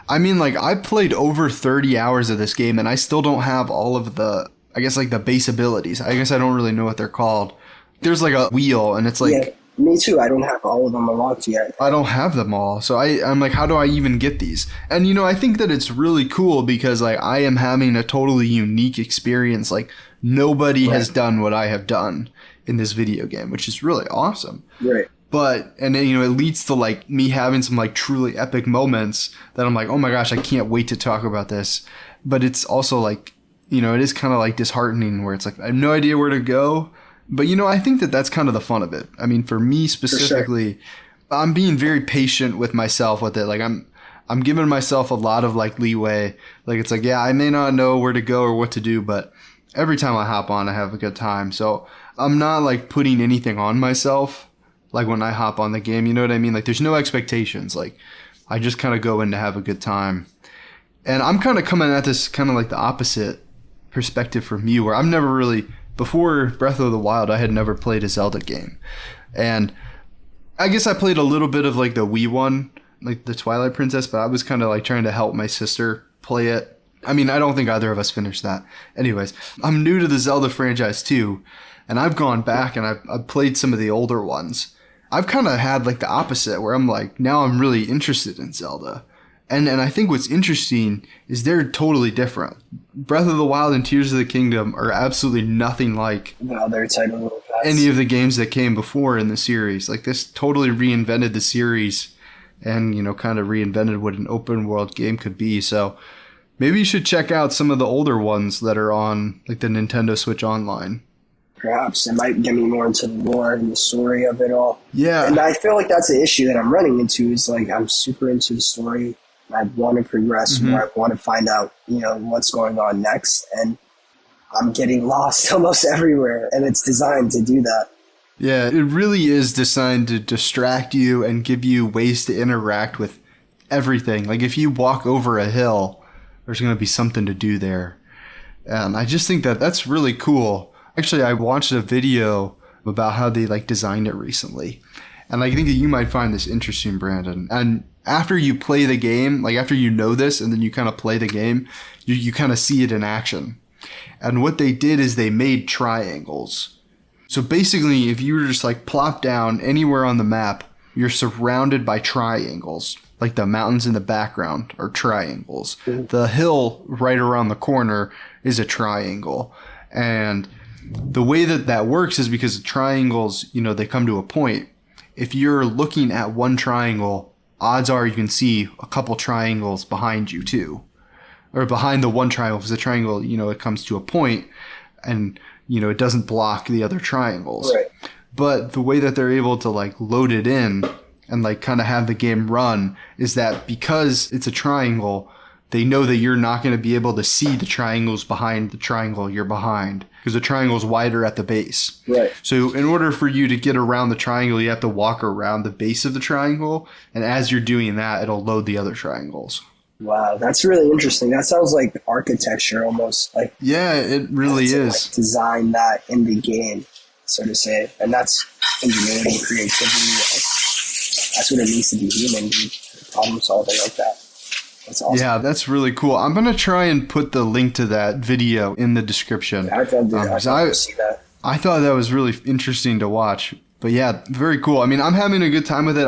I mean, like I played over 30 hours of this game and I still don't have all of the, I guess like the base abilities. I guess I don't really know what they're called. There's like a wheel and it's like. Yeah, me too. I don't have all of them unlocked yet. I don't have them all. So I'm like, how do I even get these? And I think that it's really cool because like I am having a totally unique experience. Like nobody has done what I have done in this video game, which is really awesome. Right. But, and then, it leads to like me having some like truly epic moments that I'm like, oh my gosh, I can't wait to talk about this. But it's also like, it is kind of like disheartening where it's like, I have no idea where to go. But, I think that that's kind of the fun of it. I mean, for me specifically, for sure. I'm being very patient with myself with it. Like I'm giving myself a lot of like leeway. Like it's like, yeah, I may not know where to go or what to do, but every time I hop on, I have a good time. So I'm not like putting anything on myself. Like when I hop on the game, you know what I mean? Like there's no expectations. Like I just kind of go in to have a good time. And I'm kind of coming at this kind of like the opposite perspective from you, where I'm never really, before Breath of the Wild, I had never played a Zelda game. And I guess I played a little bit of like the Wii one, like the Twilight Princess, but I was kind of like trying to help my sister play it. I mean, I don't think either of us finished that. Anyways, I'm new to the Zelda franchise too. And I've gone back and I've played some of the older ones. I've kind of had like the opposite where I'm like, now I'm really interested in Zelda. And I think what's interesting is they're totally different. Breath of the Wild and Tears of the Kingdom are absolutely nothing like any of the games that came before in the series. Like this totally reinvented the series and, kind of reinvented what an open world game could be. So maybe you should check out some of the older ones that are on like the Nintendo Switch Online. Perhaps it might get me more into the lore and the story of it all. Yeah. And I feel like that's the issue that I'm running into is like I'm super into the story. I want to progress more. I want to find out, what's going on next. And I'm getting lost almost everywhere. And it's designed to do that. Yeah, it really is designed to distract you and give you ways to interact with everything. Like if you walk over a hill, there's going to be something to do there. And I just think that that's really cool. Actually, I watched a video about how they designed it recently. And I think that you might find this interesting, Brandon. And after you play the game, after you know this and then you kind of play the game, you kind of see it in action. And what they did is they made triangles. So basically, if you were just plop down anywhere on the map, you're surrounded by triangles. Like the mountains in the background are triangles. Mm-hmm. The hill right around the corner is a triangle. And the way that works is because triangles, they come to a point. If you're looking at one triangle, odds are you can see a couple triangles behind you too. Or behind the one triangle, because the triangle, it comes to a point and, it doesn't block the other triangles. Right. But the way that they're able to load it in and kind of have the game run is that because it's a triangle, they know that you're not going to be able to see the triangles behind the triangle you're behind because the triangle's wider at the base. Right. So in order for you to get around the triangle, you have to walk around the base of the triangle. And as you're doing that, it'll load the other triangles. Wow, that's really interesting. That sounds like architecture almost. Yeah, it really is. Design that in the game, so to say. And that's ingenuity, creativity. That's what it means to be human, dude. Problem solving like that. That's awesome. Yeah, that's really cool. I'm going to try and put the link to that video in the description. I'd love to see that. I thought that was really interesting to watch. But yeah, very cool. I mean, I'm having a good time with it.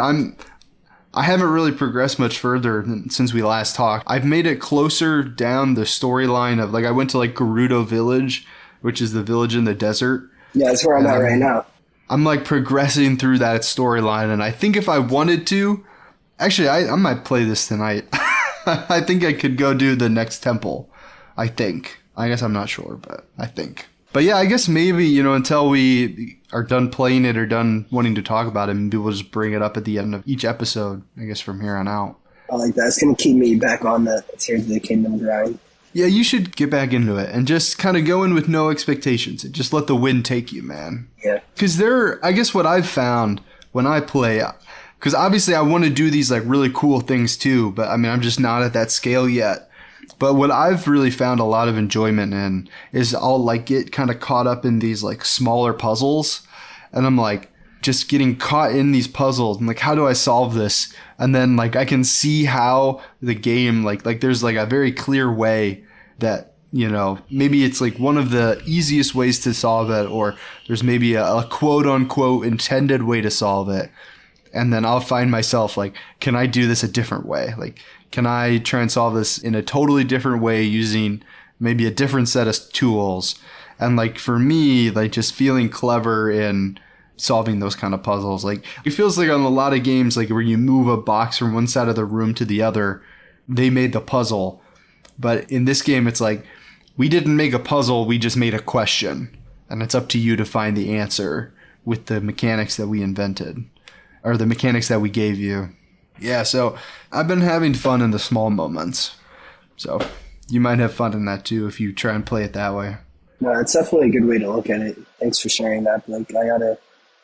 I haven't really progressed much further since we last talked. I've made it closer down the storyline of, I went to, Gerudo Village, which is the village in the desert. Yeah, that's where I'm at right now. I'm, progressing through that storyline, and I think if I wanted to, actually, I might play this tonight. I think I could go do the next temple, I think. I guess I'm not sure, but I think. But yeah, I guess maybe, until we are done playing it or done wanting to talk about it, maybe we'll just bring it up at the end of each episode, I guess, from here on out. I like that. It's going to keep me back on the Tears of the Kingdom grind. Yeah, you should get back into it and just kind of go in with no expectations and just let the wind take you, man. Yeah. Because I guess what I've found when I play, because obviously I want to do these really cool things too, but I mean, I'm just not at that scale yet. But what I've really found a lot of enjoyment in is I'll get kind of caught up in these smaller puzzles, and I'm just getting caught in these puzzles and how do I solve this? And then I can see how the game there's a very clear way that maybe it's one of the easiest ways to solve it, or there's maybe a quote unquote intended way to solve it. And then I'll find myself can I do this a different way? Can I try and solve this in a totally different way using maybe a different set of tools? And for me, just feeling clever in solving those kind of puzzles. It feels on a lot of games, where you move a box from one side of the room to the other, they made the puzzle. But in this game, it's we didn't make a puzzle, we just made a question. And it's up to you to find the answer with the mechanics that we invented, or the mechanics that we gave you. Yeah, so I've been having fun in the small moments. So you might have fun in that too if you try and play it that way. No, it's definitely a good way to look at it. Thanks for sharing that, Blake. I gotta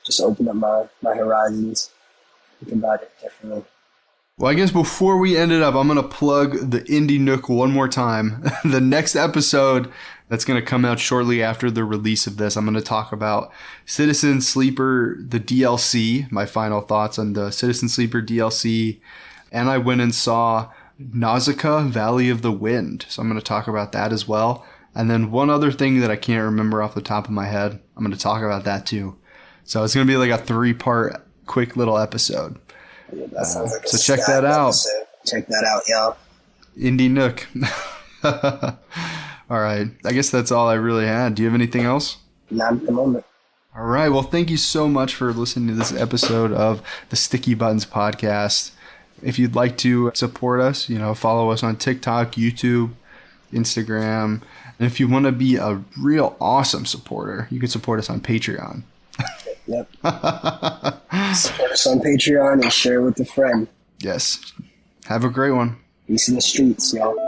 just open up my horizons, think about it differently. Well, I guess before we end it up, I'm going to plug the Indie Nook one more time. The next episode that's going to come out shortly after the release of this, I'm going to talk about Citizen Sleeper, the DLC, my final thoughts on the Citizen Sleeper DLC. And I went and saw Nausicaa, Valley of the Wind. So I'm going to talk about that as well. And then one other thing that I can't remember off the top of my head, I'm going to talk about that too. So it's going to be a 3-part quick little episode. Yeah, that sounds like so check that out. Episode. Check that out, y'all. Indie Nook. All right. I guess that's all I really had. Do you have anything else? Not at the moment. All right. Well, thank you so much for listening to this episode of the Sticky Buttons podcast. If you'd like to support us, follow us on TikTok, YouTube, Instagram. And if you want to be a real awesome supporter, you can support us on Patreon. Yep. Support us on Patreon and share with a friend. Yes. Have a great one. Peace in the streets, y'all.